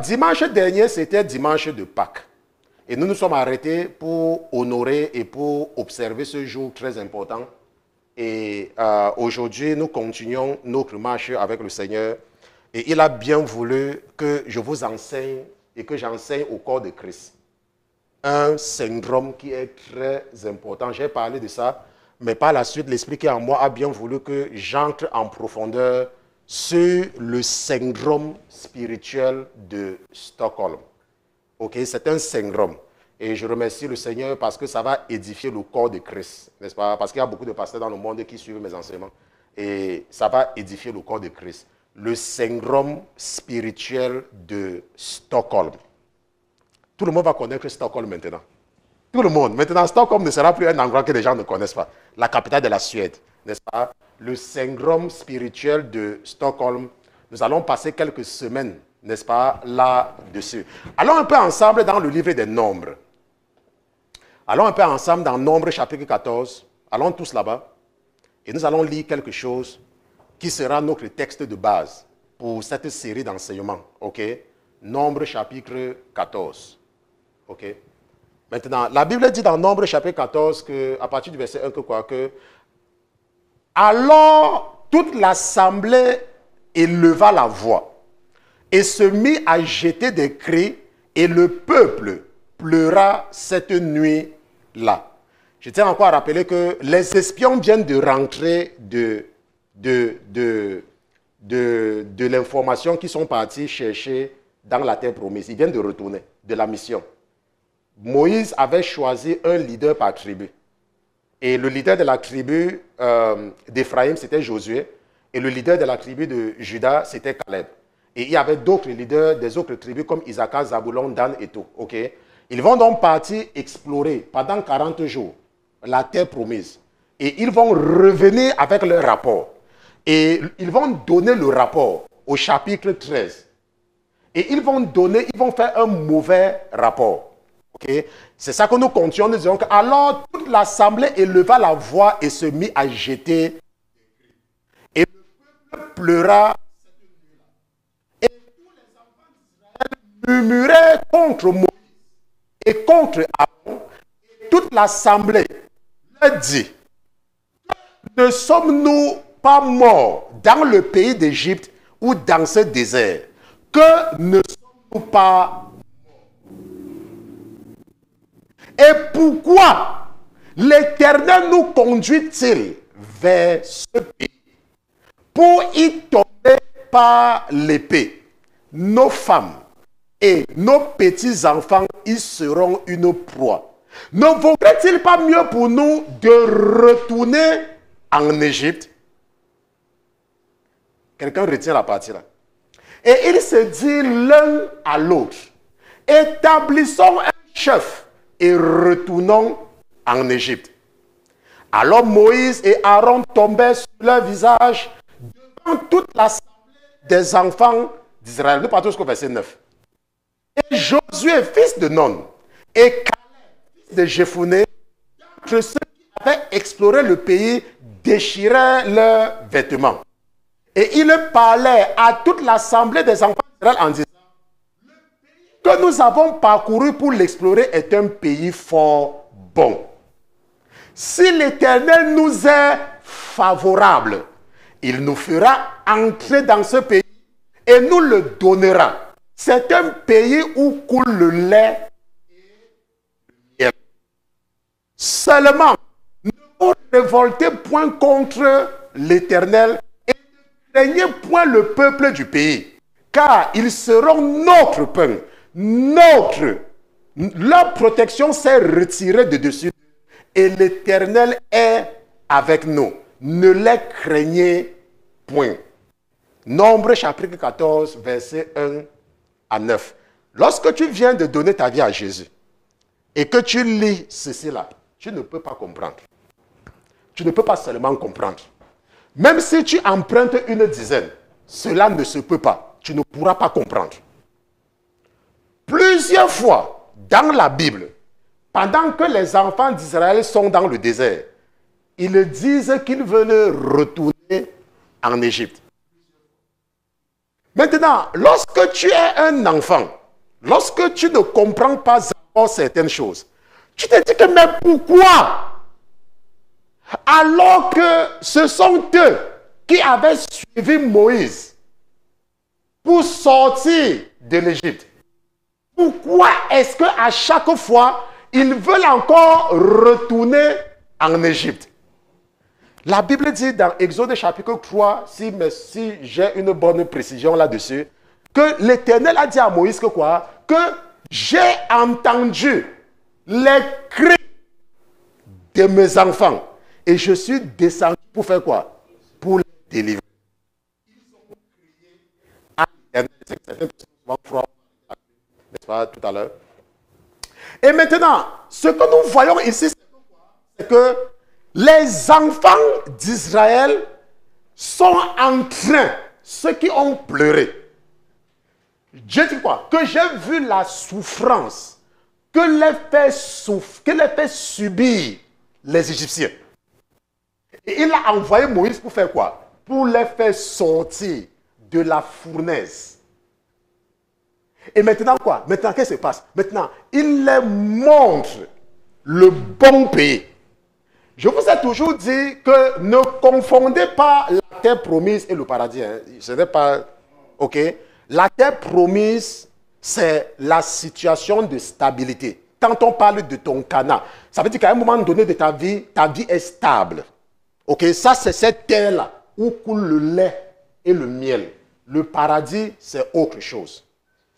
Dimanche dernier, c'était dimanche de Pâques. Et nous nous sommes arrêtés pour honorer et pour observer ce jour très important. Et aujourd'hui, nous continuons notre marche avec le Seigneur. Et il a bien voulu que je vous enseigne et que j'enseigne au corps de Christ un syndrome qui est très important. J'ai parlé de ça, mais par la suite, l'Esprit qui est en moi a bien voulu que j'entre en profondeur sur le syndrome spirituel de Stockholm. Ok, c'est un syndrome. Et je remercie le Seigneur parce que ça va édifier le corps de Christ, n'est-ce pas? Parce qu'il y a beaucoup de pasteurs dans le monde qui suivent mes enseignements. Et ça va édifier le corps de Christ. Le syndrome spirituel de Stockholm. Tout le monde va connaître Stockholm maintenant. Tout le monde. Maintenant, Stockholm ne sera plus un endroit que les gens ne connaissent pas. La capitale de la Suède, n'est-ce pas? Le syndrome spirituel de Stockholm. Nous allons passer quelques semaines, n'est-ce pas, là-dessus. Allons un peu ensemble dans le livre des Nombres. Allons un peu ensemble dans Nombres chapitre 14. Allons tous là-bas. Et nous allons lire quelque chose qui sera notre texte de base pour cette série d'enseignements. Ok? Nombres chapitre 14. Ok? Maintenant, la Bible dit dans Nombres chapitre 14 qu'à partir du verset 1 que alors toute l'assemblée éleva la voix et se mit à jeter des cris et le peuple pleura cette nuit-là. Je tiens encore à rappeler que les espions viennent de rentrer de l'information qu'ils sont partis chercher dans la terre promise. Ils viennent de retourner de la mission. Moïse avait choisi un leader par tribu. Et le leader de la tribu d'Éphraïm, c'était Josué. Et le leader de la tribu de Juda, c'était Caleb. Et il y avait d'autres leaders des autres tribus comme Issachar, Zabulon, Dan et tout. Okay? Ils vont donc partir explorer pendant 40 jours la terre promise. Et ils vont revenir avec leur rapport. Et ils vont donner le rapport au chapitre 13. Et ils vont faire un mauvais rapport. Okay? C'est ça que nous continuons. Nous disons que alors toute l'assemblée éleva la voix et se mit à jeter. Et le peuple pleura. Et tous les enfants d'Israël murmuraient contre Moïse et contre Aaron. Et toute l'assemblée leur dit: ne sommes-nous pas morts dans le pays d'Égypte ou dans ce désert? Que ne sommes-nous pas? Et pourquoi l'Éternel nous conduit-il vers ce pays pour y tomber par l'épée? Nos femmes et nos petits-enfants y seront une proie. Ne vaudrait-il pas mieux pour nous de retourner en Égypte? Quelqu'un retient la partie là. Et il se dit l'un à l'autre: établissons un chef et retournons en Égypte. Alors Moïse et Aaron tombèrent sur leur visage devant toute l'assemblée des enfants d'Israël. Nous partons jusqu'au verset 9. Et Josué, fils de Nun, et Caleb, fils de Jephuné, d'entre ceux qui avaient exploré le pays, déchiraient leurs vêtements. Et ils parlaient à toute l'assemblée des enfants d'Israël en disant: que nous avons parcouru pour l'explorer est un pays fort bon. Si l'Éternel nous est favorable, il nous fera entrer dans ce pays et nous le donnera. C'est un pays où coule le lait et Seulement, ne vous révoltez point contre l'Éternel et ne craignez point le peuple du pays, car ils seront notre pain, leur protection s'est retirée de dessus et l'Éternel est avec nous. Ne les craignez point. Nombre chapitre 14, verset 1 à 9. Lorsque tu viens de donner ta vie à Jésus et que tu lis ceci-là, tu ne peux pas comprendre. Tu ne peux pas seulement comprendre. Même si tu empruntes une dizaine, cela ne se peut pas. Tu ne pourras pas comprendre. Plusieurs fois dans la Bible, pendant que les enfants d'Israël sont dans le désert, ils disent qu'ils veulent retourner en Égypte. Maintenant, lorsque tu es un enfant, lorsque tu ne comprends pas encore certaines choses, tu te dis que mais pourquoi? Alors que ce sont eux qui avaient suivi Moïse pour sortir de l'Égypte. Pourquoi est-ce qu'à chaque fois, ils veulent encore retourner en Égypte? La Bible dit dans Exode chapitre 3, si j'ai une bonne précision là-dessus, que l'Éternel a dit à Moïse que quoi? Que j'ai entendu les cris de mes enfants et je suis descendu pour faire quoi? Pour les délivrer. Ils ont crié à l'Éternel. N'est-ce pas, tout à l'heure? Et maintenant, ce que nous voyons ici, c'est que les enfants d'Israël sont en train, ceux qui ont pleuré. Dieu dit quoi? Que j'ai vu la souffrance que les fait subir les Égyptiens. Et il a envoyé Moïse pour faire quoi? Pour les faire sortir de la fournaise. Et maintenant quoi? Maintenant, qu'est-ce qui se passe? Maintenant, il les montre le bon pays. Je vous ai toujours dit que ne confondez pas la terre promise et le paradis. Hein. Ce n'est pas... OK? La terre promise, c'est la situation de stabilité. Quand on parle de ton Canaan, ça veut dire qu'à un moment donné de ta vie est stable. OK? Ça, c'est cette terre-là où coule le lait et le miel. Le paradis, c'est autre chose.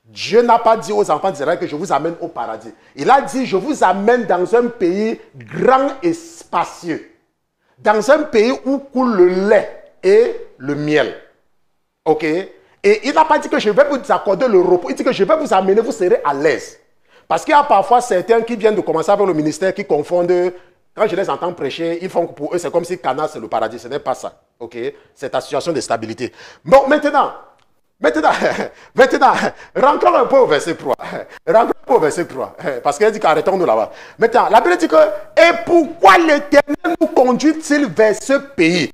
Dieu n'a pas dit aux enfants d'Israël que je vous amène au paradis. Il a dit, je vous amène dans un pays grand et spacieux. Dans un pays où coule le lait et le miel. OK? Et il n'a pas dit que je vais vous accorder le repos. Il dit que je vais vous amener, vous serez à l'aise. Parce qu'il y a parfois certains qui viennent de commencer avec le ministère qui confondent. Quand je les entends prêcher, ils font que pour eux, c'est comme si Canaan, c'est le paradis. Ce n'est pas ça. OK? C'est ta situation de stabilité. Bon, maintenant, rentrons un peu au verset 3. Rentrons un peu au verset 3. Parce qu'il dit qu'arrêtons-nous là-bas. Maintenant, la Bible dit que, et pourquoi l'Éternel nous conduit-il vers ce pays?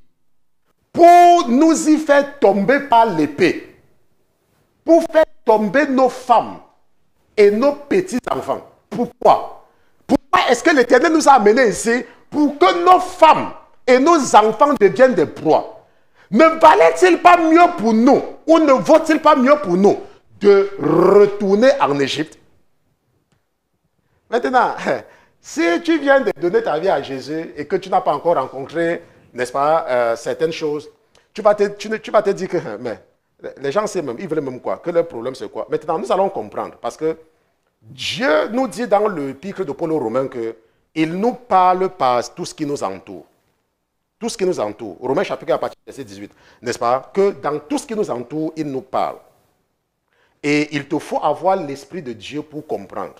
Pour nous y faire tomber par l'épée. Pour faire tomber nos femmes et nos petits-enfants. Pourquoi? Pourquoi est-ce que l'Éternel nous a amenés ici? Pour que nos femmes et nos enfants deviennent des proies. Ne valait-il pas mieux pour nous, ou ne vaut-il pas mieux pour nous, de retourner en Égypte? Maintenant, si tu viens de donner ta vie à Jésus et que tu n'as pas encore rencontré, n'est-ce pas, certaines choses, tu vas te dire que, mais les gens savent même, ils veulent même quoi? Que leur problème c'est quoi? Maintenant, nous allons comprendre, parce que Dieu nous dit dans l'épître de Paul aux Romains qu'il nous parle par tout ce qui nous entoure. Tout ce qui nous entoure. Romains chapitre 1 à partir du verset 18. N'est-ce pas? Que dans tout ce qui nous entoure, il nous parle. Et il te faut avoir l'Esprit de Dieu pour comprendre.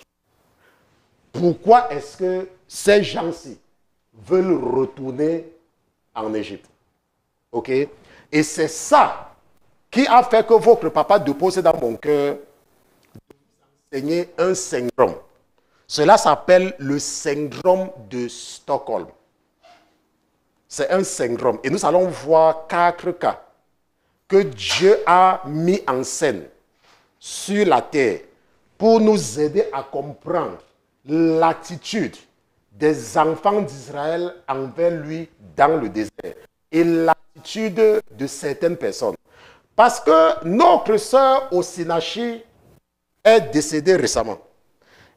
Pourquoi est-ce que ces gens-ci veulent retourner en Égypte? OK? Et c'est ça qui a fait que votre papa dépose dans mon cœur d'enseigner un syndrome. Cela s'appelle le syndrome de Stockholm. C'est un syndrome. Et nous allons voir 4 cas que Dieu a mis en scène sur la terre pour nous aider à comprendre l'attitude des enfants d'Israël envers lui dans le désert et l'attitude de certaines personnes. Parce que notre sœur Osinachi est décédée récemment.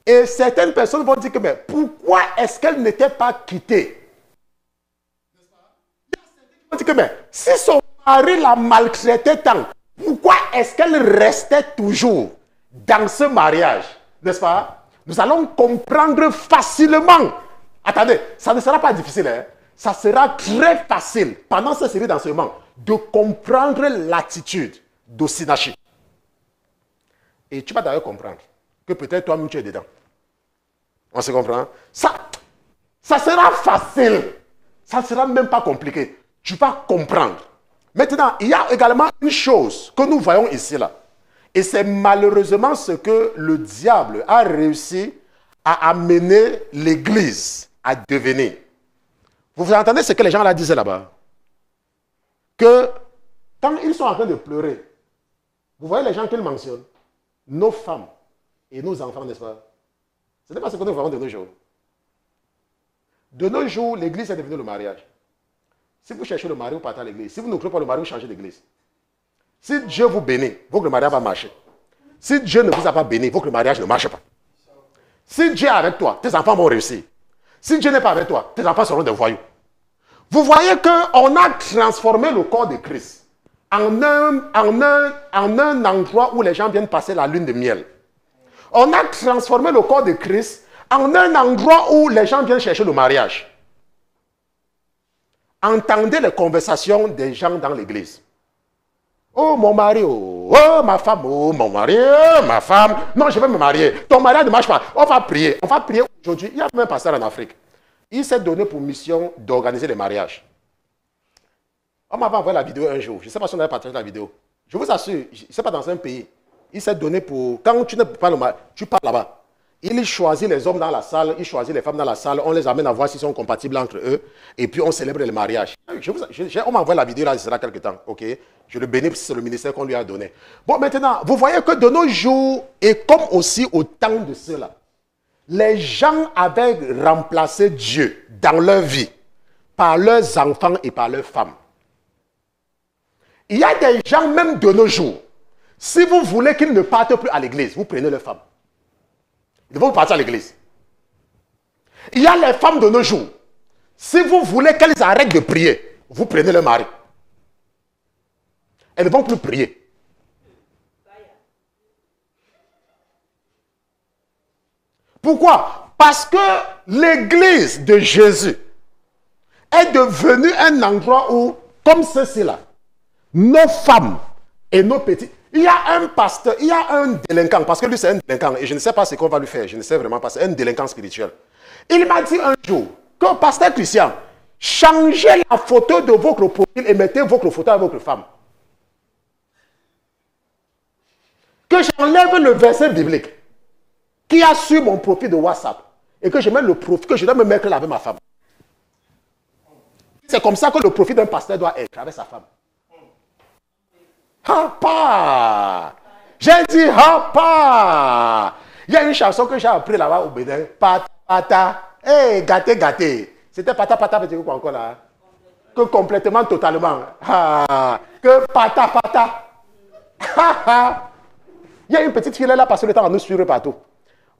Et certaines personnes vont dire que, mais pourquoi est-ce qu'elle n'était pas quittée? Vont dire que, mais si son mari la maltraitait tant, pourquoi est-ce qu'elle restait toujours dans ce mariage? N'est-ce pas? Nous allons comprendre facilement. Attendez, ça ne sera pas difficile, hein? Ça sera très facile pendant cette série d'enseignements de comprendre l'attitude d'Osinachi. Et tu vas d'ailleurs comprendre que peut-être toi-même tu es dedans. On se comprend? Ça sera facile. Ça ne sera même pas compliqué. Tu vas comprendre. Maintenant, il y a également une chose que nous voyons ici là. Et c'est malheureusement ce que le diable a réussi à amener l'Église à devenir. Vous entendez ce que les gens là disaient là-bas? Que quand ils sont en train de pleurer, vous voyez les gens qu'ils mentionnent, nos femmes et nos enfants, n'est-ce pas? Ce n'est pas ce que nous voyons de nos jours. De nos jours, l'église est devenue le mariage. Si vous cherchez le mari, vous partez à l'église. Si vous ne trouvez pas le mari, vous changez d'église. Si Dieu vous bénit, vous que le mariage va marcher. Si Dieu ne vous a pas béni, vous que le mariage ne marche pas. Si Dieu est avec toi, tes enfants vont réussir. Si Dieu n'est pas avec toi, tes enfants seront des voyous. Vous voyez qu'on a transformé le corps de Christ en un endroit où les gens viennent passer la lune de miel. On a transformé le corps de Christ en un endroit où les gens viennent chercher le mariage. Entendez les conversations des gens dans l'église. Oh, mon mari, oh, ma femme, oh, mon mari, oh, ma femme. Non, je vais me marier. Ton mariage ne marche pas. On va prier. On va prier aujourd'hui. Il y a même un pasteur en Afrique. Il s'est donné pour mission d'organiser les mariages. On m'avait envoyé la vidéo un jour. Je ne sais pas si on avait partagé la vidéo. Je vous assure, je ne sais pas dans un pays. Il s'est donné pour... Quand tu ne peux pas le mariage, tu pars là-bas. Il choisit les hommes dans la salle, il choisit les femmes dans la salle, on les amène à voir s'ils sont compatibles entre eux, et puis on célèbre le mariage. On m'a envoyé la vidéo là, il sera quelque temps, ok? Je le bénis, c'est le ministère qu'on lui a donné. Bon, maintenant, vous voyez que de nos jours, et comme aussi au temps de cela, les gens avaient remplacé Dieu dans leur vie par leurs enfants et par leurs femmes. Il y a des gens, même de nos jours, si vous voulez qu'ils ne partent plus à l'église, vous prenez leurs femmes. Ils vont partir à l'église. Il y a les femmes de nos jours. Si vous voulez qu'elles arrêtent de prier, vous prenez leur mari. Elles ne vont plus prier. Pourquoi? Parce que l'église de Jésus est devenue un endroit où, comme ceci là, nos femmes et nos petits... Il y a un pasteur, il y a un délinquant, parce que lui c'est un délinquant, et je ne sais pas ce qu'on va lui faire, je ne sais vraiment pas, c'est un délinquant spirituel. Il m'a dit un jour que, pasteur Christian, changez la photo de votre profil et mettez votre photo avec votre femme. Que j'enlève le verset biblique qui a sur mon profil de WhatsApp et que je mets le profil, que je dois me mettre là avec ma femme. C'est comme ça que le profil d'un pasteur doit être avec sa femme. Hapa! J'ai dit hapa! Il y a une chanson que j'ai appris là-bas au Bénin. Pata, pata. Hey, gâté, gâté. C'était pata, pata, petit quoi encore là? Que complètement, totalement. Ah, que pata, pata. Il y a une petite fille, elle a passé le temps à nous suivre partout.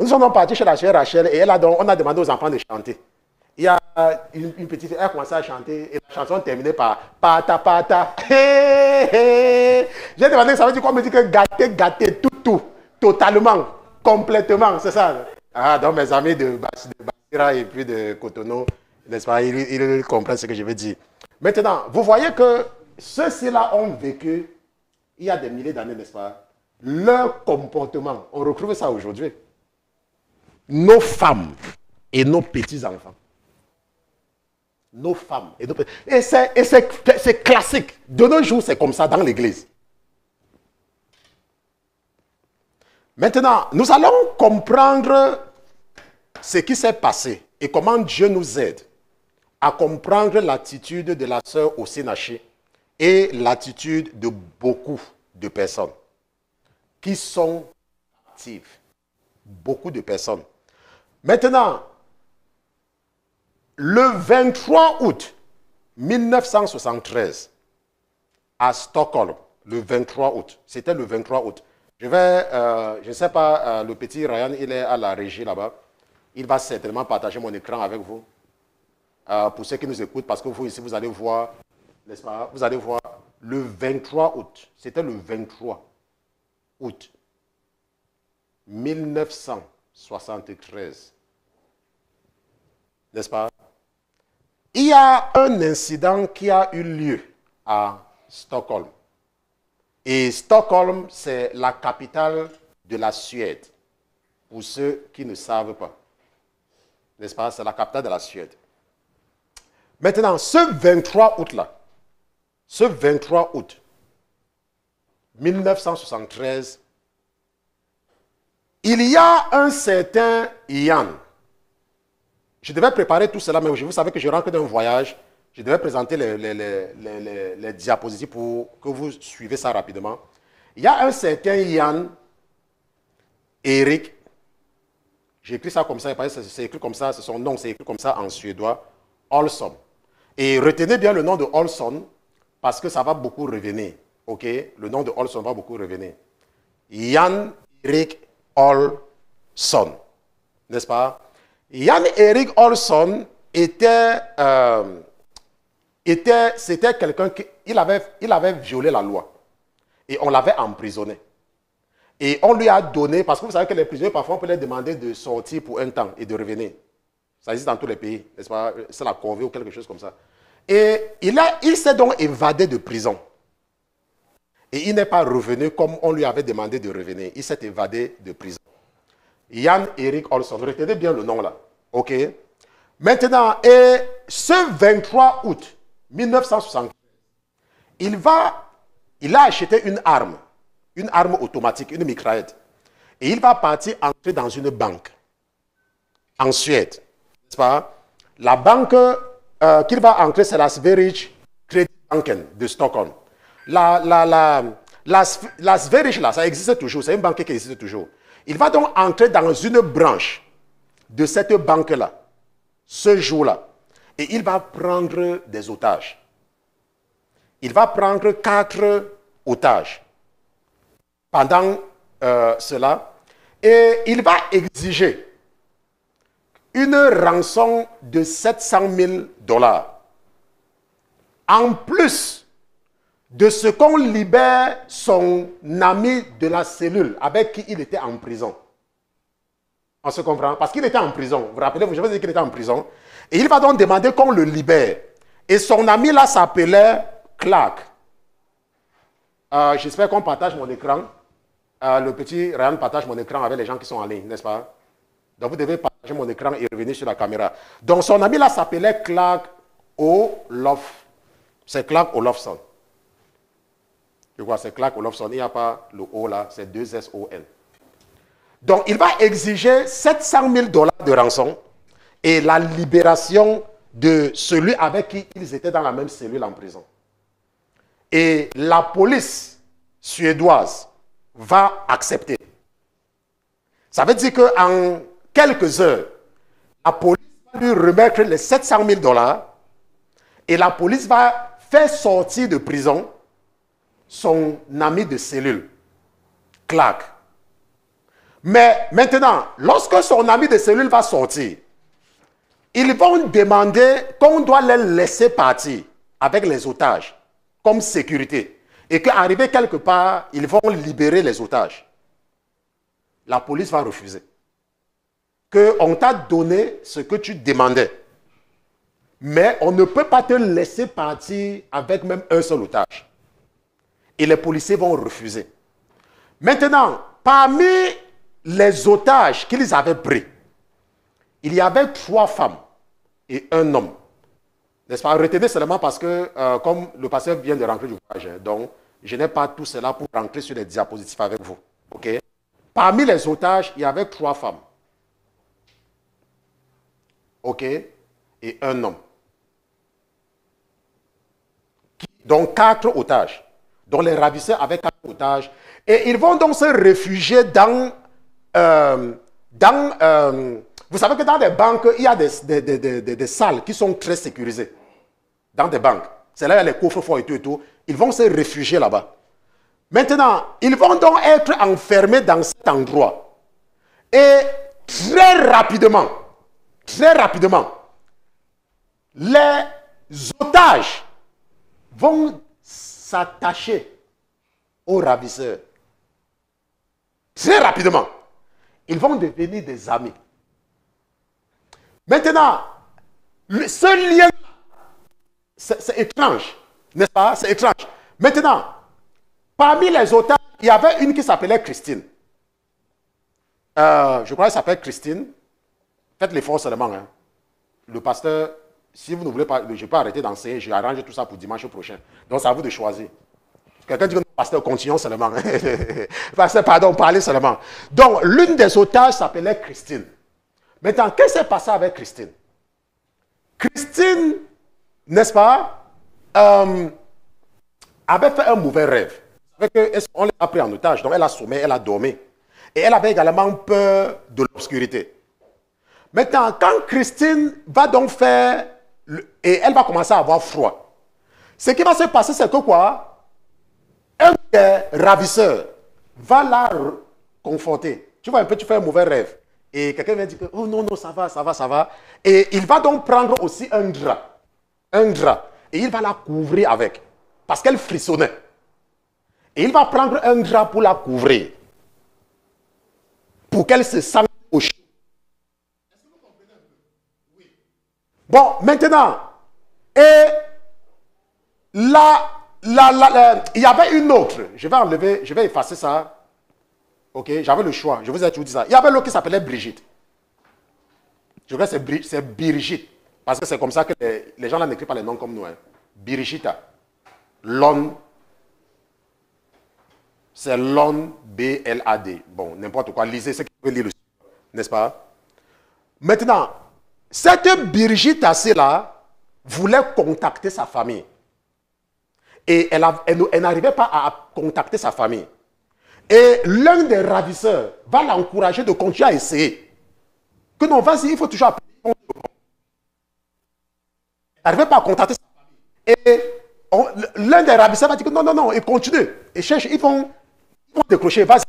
Nous sommes partis chez la chère Rachel et on a demandé aux enfants de chanter. Il y a une petite fille, elle a commencé à chanter et la chanson terminait par pata pata. J'ai demandé, ça veut dire quoi? On me dit que gâté, gâté, tout, totalement, complètement, c'est ça. Ah, donc mes amis de Bassira et puis de Cotonou, n'est-ce pas, ils comprennent ce que je veux dire. Maintenant, vous voyez que ceux-ci-là ont vécu, il y a des milliers d'années, n'est-ce pas, leur comportement, on retrouve ça aujourd'hui. Nos femmes et nos petits-enfants. Nos femmes et nos petits... Et c'est classique. De nos jours, c'est comme ça dans l'église. Maintenant, nous allons comprendre ce qui s'est passé et comment Dieu nous aide à comprendre l'attitude de la sœur Osinachi et l'attitude de beaucoup de personnes qui sont actives. Beaucoup de personnes. Maintenant, le 23 août 1973, à Stockholm, le 23 août, c'était le 23 août, Je ne sais pas, le petit Ryan, il est à la régie là-bas. Il va certainement partager mon écran avec vous. Pour ceux qui nous écoutent, parce que vous ici, vous allez voir, n'est-ce pas, vous allez voir le 23 août. C'était le 23 août 1973. N'est-ce pas? Il y a un incident qui a eu lieu à Stockholm. Et Stockholm, c'est la capitale de la Suède. Pour ceux qui ne savent pas. N'est-ce pas? C'est la capitale de la Suède. Maintenant, ce 23 août-là, ce 23 août 1973, il y a un certain Ian. Je devais préparer tout cela, mais vous savez que je rentre d'un voyage. Je devais présenter les diapositives pour que vous suivez ça rapidement. Il y a un certain Ian Eric. J'ai écrit ça comme ça, c'est écrit comme ça, c'est son nom, c'est écrit comme ça en suédois, Olsson. Et retenez bien le nom de Olsson, parce que ça va beaucoup revenir. Ok? Le nom de Olsson va beaucoup revenir. Jan Erik Olsson. N'est-ce pas? Jan Erik Olsson c'était quelqu'un qui il avait violé la loi. Et on l'avait emprisonné. Et on lui a donné, parce que vous savez que les prisonniers, parfois, on peut leur demander de sortir pour un temps et de revenir. Ça existe dans tous les pays, n'est-ce pas? C'est la corvée ou quelque chose comme ça. Et il s'est donc évadé de prison. Et il n'est pas revenu comme on lui avait demandé de revenir. Il s'est évadé de prison. Jan Erik Olsson, retenez bien le nom là. OK? Maintenant, et ce 23 août 1960, il a acheté une arme automatique, une mitraillette. Et il va partir entrer dans une banque en Suède. N'est-ce pas? La banque qu'il va entrer, c'est la Sveriges Kreditbanken de Stockholm. La Sveriges, là, ça existe toujours. C'est une banque qui existe toujours. Il va donc entrer dans une branche de cette banque-là, ce jour-là. Et il va prendre des otages. Il va prendre 4 otages pendant cela. Et il va exiger une rançon de 700 000 $. En plus de ce qu'on libère son ami de la cellule avec qui il était en prison. On se comprend? Parce qu'il était en prison. Vous vous rappelez, je vous ai dit qu'il était en prison. Et il va donc demander qu'on le libère. Et son ami là s'appelait Clark. J'espère qu'on partage mon écran. Le petit Ryan partage mon écran avec les gens qui sont en ligne, n'est-ce pas? Donc vous devez partager mon écran et revenir sur la caméra. Donc son ami là s'appelait Clark Olofsson. C'est Clark Olofsson. Je vois, c'est Clark Olofsson. Il n'y a pas le O là, c'est 2 S-O-N. Donc il va exiger 700 000 $ de rançon et la libération de celui avec qui ils étaient dans la même cellule en prison. Et la police suédoise va accepter. Ça veut dire qu'en quelques heures, la police va lui remettre les 700 000 $ et la police va faire sortir de prison son ami de cellule, Clark. Mais maintenant, lorsque son ami de cellule va sortir, ils vont demander qu'on doit les laisser partir avec les otages comme sécurité. Et qu'arrivé quelque part, ils vont libérer les otages. La police va refuser. Qu'on t'a donné ce que tu demandais. Mais on ne peut pas te laisser partir avec même un seul otage. Et les policiers vont refuser. Maintenant, parmi les otages qu'ils avaient pris, il y avait 3 femmes et un homme. N'est-ce pas? Retenez seulement parce que, comme le pasteur vient de rentrer du voyage, donc je n'ai pas tout cela pour rentrer sur les diapositives avec vous. OK? Parmi les otages, il y avait 3 femmes. OK? Et un homme. Donc 4 otages. Donc les ravisseurs avaient 4 otages. Et ils vont donc se réfugier dans... vous savez que dans des banques, il y a des salles qui sont très sécurisées. Dans des banques. C'est là où il y a les coffres forts et tout et tout. Ils vont se réfugier là-bas. Maintenant, ils vont donc être enfermés dans cet endroit. Et très rapidement, les otages vont s'attacher aux ravisseurs. Très rapidement, ils vont devenir des amis. Maintenant, ce lien, c'est étrange, n'est-ce pas? C'est étrange. Maintenant, parmi les otages, il y avait une qui s'appelait Christine. Je crois qu'elle s'appelle Christine. Faites l'effort seulement. Hein. Le pasteur, si vous ne voulez pas, je peux arrêter d'enseigner, je arrange tout ça pour dimanche prochain. Donc, c'est à vous de choisir. Quelqu'un dit que pasteur, continuons seulement. Pasteur, pardon, parlez seulement. Donc, l'une des otages s'appelait Christine. Maintenant, qu'est-ce qui s'est passé avec Christine? Christine, n'est-ce pas, avait fait un mauvais rêve. On l'a pris en otage, donc elle a sommeil, elle a dormi. Et elle avait également peur de l'obscurité. Maintenant, quand Christine va donc faire, et elle va commencer à avoir froid, ce qui va se passer, c'est que quoi? Un des ravisseurs va la conforter. Tu vois un peu, tu fais un mauvais rêve. Et quelqu'un vient dire que, oh non, non, ça va, ça va, ça va. Et il va donc prendre aussi un drap. Un drap. Et il va la couvrir avec. Parce qu'elle frissonnait. Et il va prendre un drap pour la couvrir. Pour qu'elle se sente au chaud. Est-ce que vous comprenez un peu? Oui. Bon, maintenant, et là, il y avait une autre. Je vais enlever, je vais effacer ça. Ok, j'avais le choix. Je vous ai toujours dit ça. Il y avait l'autre qui s'appelait Brigitte. Je crois que c'est Brigitte. Parce que c'est comme ça que les gens là n'écrivent pas les noms comme nous. Hein. Brigitta. Lon. C'est Lon, B-L-A-D. Bon, n'importe quoi. Lisez ce que vous pouvez lire. N'est-ce pas? Maintenant, cette Brigitte-là voulait contacter sa famille. Et elle n'arrivait pas à contacter sa famille. Et l'un des ravisseurs va l'encourager de continuer à essayer. Que non, vas-y, il faut toujours appeler. Elle n'arrivait pas à contacter sa famille. Et l'un des ravisseurs va dire que non, non, non, ils continuent. Ils cherchent, ils vont décrocher, vas-y.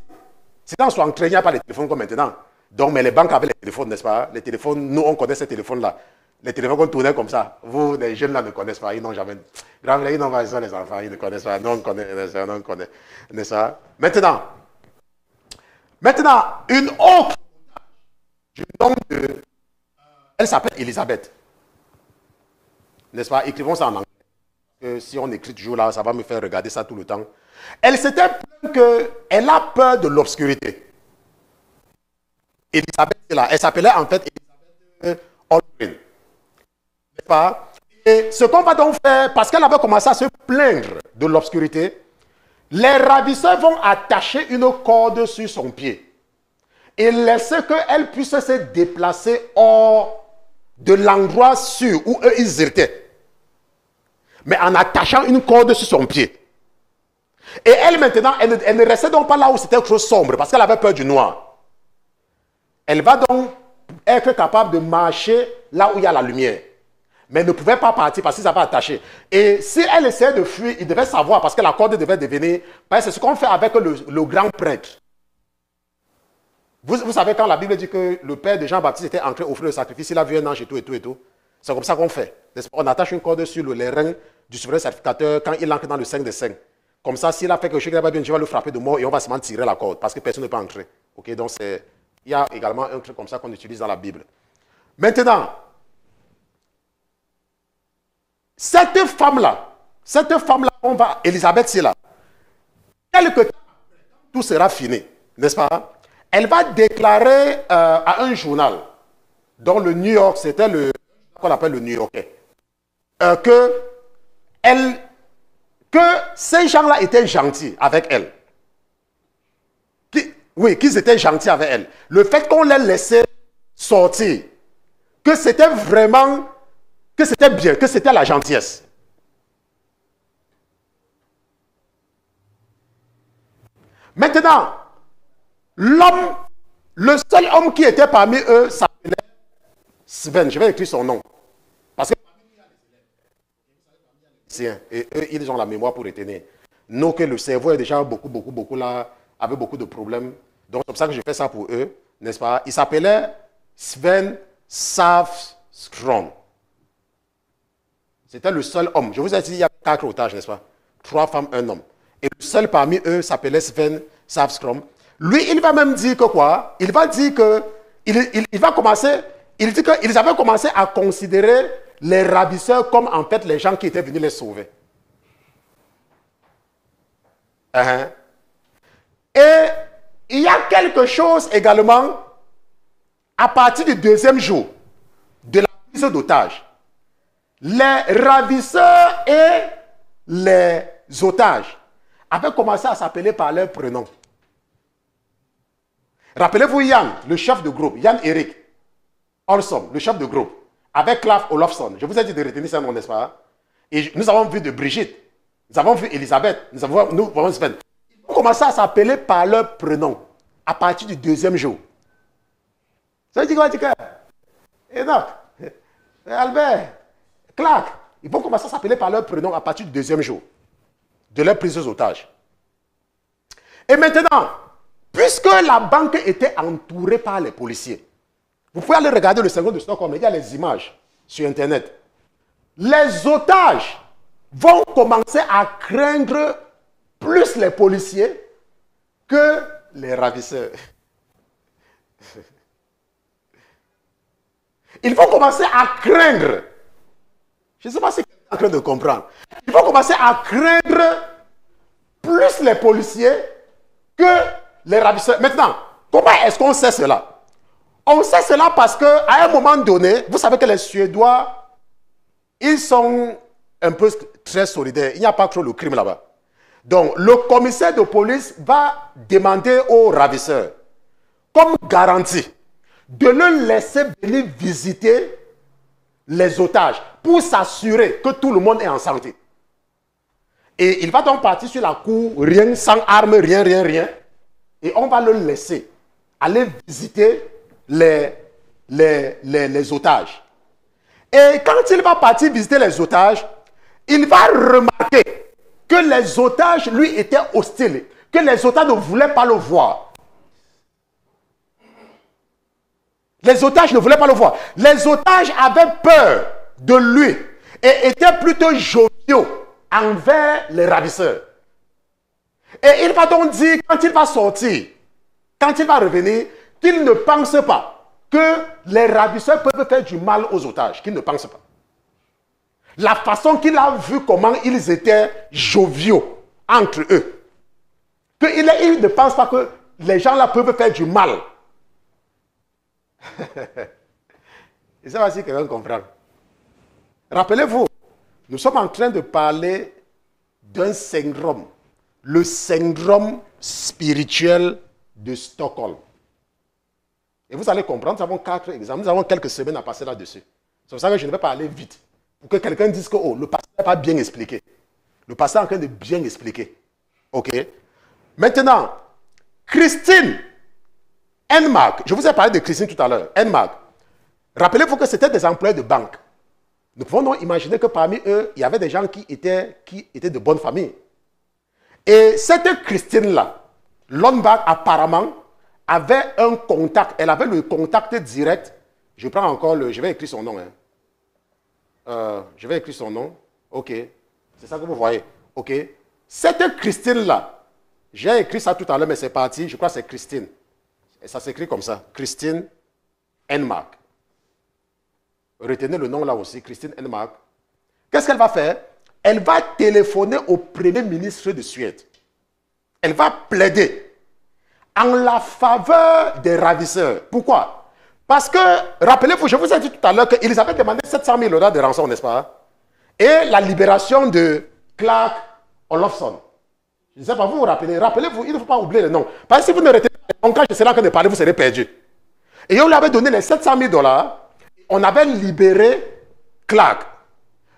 C'est quand on soit entraîné par les téléphones comme maintenant. Donc, mais les banques avaient les téléphones, n'est-ce pas? Les téléphones, nous, on connaît ces téléphones-là. Les téléphones qu'on tournait comme ça. Vous, les jeunes là ne connaissent pas. Ils n'ont jamais. Ils n'ont pas les enfants, ils ne connaissent pas. Nous, on connaît, on connaît. N'est-ce pas? Maintenant, une autre du nom de. Elle s'appelle Elisabeth. N'est-ce pas? Écrivons ça en anglais. Si on écrit toujours là, ça va me faire regarder ça tout le temps. Elle s'était plainte qu'elle a peur de l'obscurité. Elisabeth, c'est là. Elle s'appelait en fait Elisabeth Aldrin. N'est-ce pas? Et ce qu'on va donc faire, parce qu'elle avait commencé à se plaindre de l'obscurité, les ravisseurs vont attacher une corde sur son pied et laisser qu'elle puisse se déplacer hors de l'endroit sûr où eux ils étaient. Mais en attachant une corde sur son pied. Et elle maintenant, elle ne restait donc pas là où c'était trop sombre parce qu'elle avait peur du noir. Elle va donc être capable de marcher là où il y a la lumière. Mais elle ne pouvait pas partir parce qu'ils avaient attaché. Et si elle essayait de fuir, il devait savoir parce que la corde devait devenir... C'est ce qu'on fait avec le grand prêtre. Vous savez quand la Bible dit que le père de Jean-Baptiste était entré offrir le sacrifice, il a vu un ange et tout et tout et tout. C'est comme ça qu'on fait. On attache une corde sur les reins du souverain sacrificateur quand il entre dans le 5 des 5. Comme ça, s'il a fait quelque chose qui n'est pas bien, je vais le frapper de mort et on va seulement tirer la corde parce que personne ne peut entrer. Ok, donc il y a également un truc comme ça qu'on utilise dans la Bible. Maintenant, cette femme-là, on va, Elisabeth, c'est là. Quelque temps après, tout sera fini, n'est-ce pas? Elle va déclarer à un journal, dont le New York, c'était le qu'on appelle le New Yorkais, que ces gens-là étaient gentils avec elle. Oui, qu'ils étaient gentils avec elle. Le fait qu'on les laissait sortir, que c'était vraiment, que c'était bien, que c'était la gentillesse. Maintenant, l'homme, le seul homme qui était parmi eux s'appelait Sven. Je vais écrire son nom. Parce que et eux, ils ont la mémoire pour retenir. Nous, que le cerveau est déjà beaucoup là, avec beaucoup de problèmes. Donc, c'est pour ça que je fais ça pour eux, n'est-ce pas? Il s'appelait Sven Säfström. C'était le seul homme. Je vous ai dit, il y a 4 otages, n'est-ce pas? 3 femmes, 1 homme. Et le seul parmi eux s'appelait Sven Säfström. Lui, il va même dire que quoi? Il va dire que, il va commencer, il dit qu'ils avaient commencé à considérer les ravisseurs comme en fait les gens qui étaient venus les sauver. Et il y a quelque chose également à partir du 2e jour de la prise d'otage. Les ravisseurs et les otages avaient commencé à s'appeler par leur prénom. Rappelez-vous Yann, le chef de groupe, Yann Erik Olsson, le chef de groupe, avec Claf Olofsson. Je vous ai dit de retenir ça, n'est-ce pas? Et nous avons vu de Brigitte, nous avons vu Elisabeth, nous avons Sven. Ils ont commencé à s'appeler par leur prénom à partir du 2e jour. Ça veut dire quoi, Tika? Enoch, Albert, Clark, ils vont commencer à s'appeler par leur prénom à partir du 2e jour de leur prise aux otages. Et maintenant, puisque la banque était entourée par les policiers, vous pouvez aller regarder le syndrome de Stockholm, il y a les images sur Internet. Les otages vont commencer à craindre plus les policiers que les ravisseurs. Ils vont commencer à craindre. Je ne sais pas si vous êtes en train de comprendre. Ils vont commencer à craindre plus les policiers que les ravisseurs. Maintenant, comment est-ce qu'on sait cela? On sait cela parce qu'à un moment donné, vous savez que les Suédois, ils sont un peu très solidaires. Il n'y a pas trop le crime là-bas. Donc, le commissaire de police va demander aux ravisseurs, comme garantie, de le laisser venir visiter les otages pour s'assurer que tout le monde est en santé. Et il va donc partir sur la cour, rien, sans armes, rien. Et on va le laisser aller visiter les otages. Et quand il va partir visiter les otages, il va remarquer que les otages lui étaient hostiles, que les otages ne voulaient pas le voir. Les otages ne voulaient pas le voir. Les otages avaient peur de lui et étaient plutôt joviaux envers les ravisseurs. Et il va donc dire, quand il va sortir, quand il va revenir, qu'il ne pense pas que les ravisseurs peuvent faire du mal aux otages, qu'il ne pense pas. La façon qu'il a vu comment ils étaient joviaux entre eux, qu'il ne pense pas que les gens-là peuvent faire du mal. Et ça va si quelqu'un comprend. Rappelez-vous, nous sommes en train de parler d'un syndrome, le syndrome spirituel de Stockholm. Et vous allez comprendre, nous avons 4 exemples, nous avons quelques semaines à passer là-dessus. C'est pour ça que je ne vais pas aller vite. Pour que quelqu'un dise que oh, le pasteur n'a pas bien expliqué. Le pasteur est en train de bien expliquer. Ok? Maintenant, Christine Enmark, je vous ai parlé de Christine tout à l'heure. Enmark, rappelez-vous que c'était des employés de banque. Nous pouvons donc imaginer que parmi eux, il y avait des gens qui étaient de bonne famille. Et cette Christine-là, Lundberg apparemment avait un contact. Elle avait le contact direct. Je prends encore je vais écrire son nom. Je vais écrire son nom. Ok. C'est ça que vous voyez. Ok. Cette Christine-là, j'ai écrit ça tout à l'heure, mais c'est parti. Je crois que c'est Christine. Et ça s'écrit comme ça. Christine Enmark. Retenez le nom là aussi, Christine Enmark. Qu'est-ce qu'elle va faire? Elle va téléphoner au Premier ministre de Suède. Elle va plaider en la faveur des ravisseurs. Pourquoi? Parce que, rappelez-vous, je vous ai dit tout à l'heure qu'ils avaient demandé 700 000 $ de rançon, n'est-ce pas? Et la libération de Clark Olofsson. Je ne sais pas, vous vous rappelez. Rappelez-vous, il ne faut pas oublier le nom. Parce que si vous ne retenez pas le nom, quand je serai en train de parler, vous serez perdu. Et on lui avait donné les 700 000 $. On avait libéré Clark.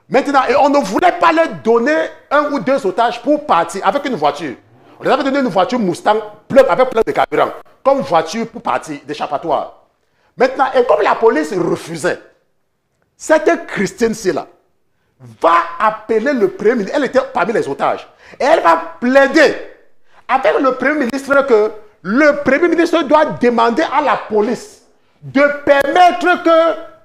Maintenant, et on ne voulait pas leur donner 1 ou 2 otages pour partir avec une voiture. On leur avait donné une voiture Mustang avec plein de carburant, comme voiture pour partir, d'échappatoire. Maintenant, et comme la police refusait, cette Christine-ci là va appeler le Premier ministre. Elle était parmi les otages. Et elle va plaider avec le Premier ministre que le Premier ministre doit demander à la police de permettre que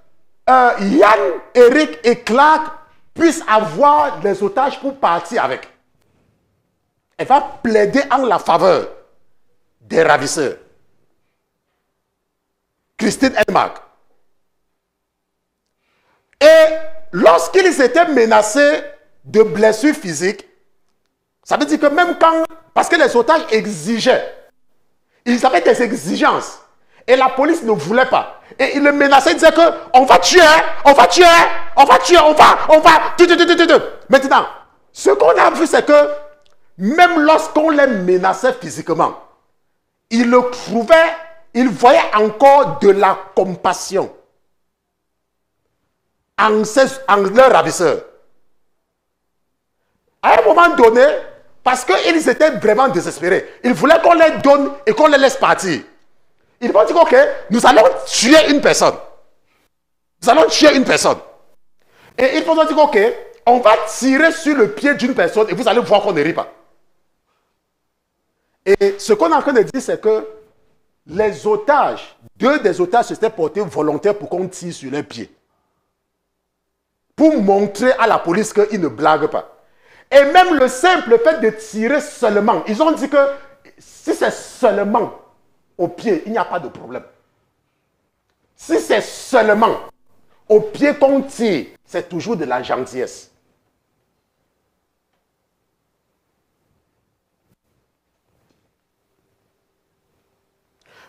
Yann, Eric et Clark puissent avoir des otages pour partir avec. Elle va plaider en la faveur des ravisseurs. Christine Elmark. Et lorsqu'ils étaient menacés de blessures physiques, ça veut dire que même quand, parce que les otages exigeaient, ils avaient des exigences, et la police ne voulait pas. Et ils le menaçaient, ils disaient que on va tuer, on va tuer, on va tuer, on va. Maintenant, ce qu'on a vu, c'est que même lorsqu'on les menaçait physiquement, ils le trouvaient, ils voyaient encore de la compassion en leurs ravisseurs. À un moment donné, parce qu'ils étaient vraiment désespérés, ils voulaient qu'on les donne et qu'on les laisse partir. Ils vont dire, ok, nous allons tuer une personne. Nous allons tuer une personne. Et ils vont dire, ok, on va tirer sur le pied d'une personne et vous allez voir qu'on ne rit pas. Et ce qu'on est en train de dire, c'est que les otages, deux des otages s'étaient portés volontaires pour qu'on tire sur les pieds. Pour montrer à la police qu'ils ne blaguent pas. Et même le simple fait de tirer seulement, ils ont dit que si c'est seulement au pied, il n'y a pas de problème. Si c'est seulement au pied qu'on tire, c'est toujours de la gentillesse.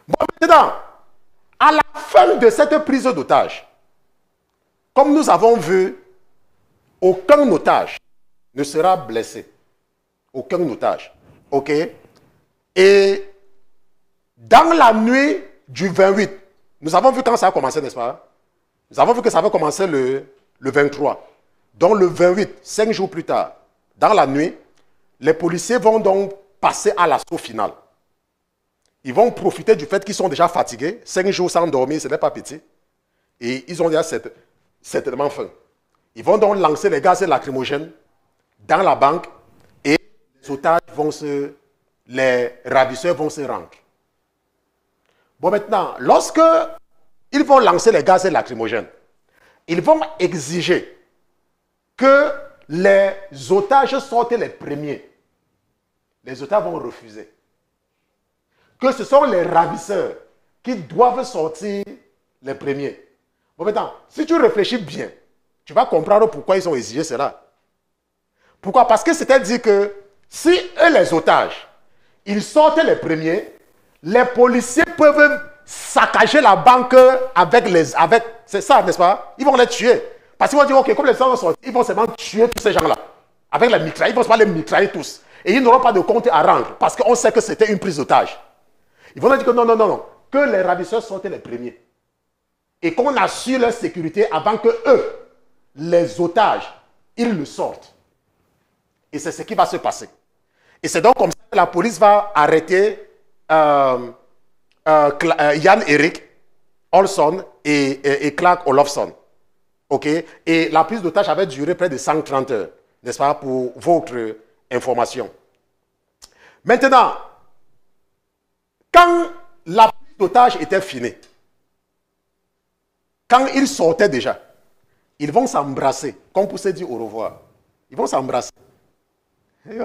Bon, maintenant, à la fin de cette prise d'otage, comme nous avons vu, aucun otage ne sera blessé. Aucun otage. OK? Et dans la nuit du 28, nous avons vu quand ça a commencé, n'est-ce pas? Nous avons vu que ça va commencer le 23. Donc le 28, 5 jours plus tard, dans la nuit, les policiers vont donc passer à l'assaut final. Ils vont profiter du fait qu'ils sont déjà fatigués. 5 jours sans dormir, ce n'est pas petit. Et ils ont déjà certainement faim. Ils vont donc lancer les gaz lacrymogènes dans la banque et les otages les ravisseurs vont se rendre. Bon, maintenant, lorsque ils vont lancer les gaz lacrymogènes, ils vont exiger que les otages sortent les premiers. Les otages vont refuser. Que ce sont les ravisseurs qui doivent sortir les premiers. Bon, maintenant, si tu réfléchis bien, tu vas comprendre pourquoi ils ont exigé cela. Pourquoi? Parce que c'est-à-dire que si eux, les otages, ils sortent les premiers, les policiers peuvent saccager la banque avec c'est ça, n'est-ce pas? Ils vont les tuer. Parce qu'ils vont dire, ok, comme les gens vont sortir, ils vont seulement tuer tous ces gens-là. Avec la mitraille, ils vont seulement les mitrailler tous. Et ils n'auront pas de compte à rendre. Parce qu'on sait que c'était une prise d'otage. Ils vont leur dire que non. Que les ravisseurs sortent les premiers. Et qu'on assure leur sécurité avant que eux, les otages, ils le sortent. Et c'est ce qui va se passer. Et c'est donc comme ça que la police va arrêter Yann Eric Olson et Clark Olofsson. OK? Et la prise d'otage avait duré près de 130 heures, n'est-ce pas, pour votre information. Maintenant, quand la prise d'otage était finie, quand ils sortaient déjà, ils vont s'embrasser, comme pour se dire au revoir. Ils vont s'embrasser. Ils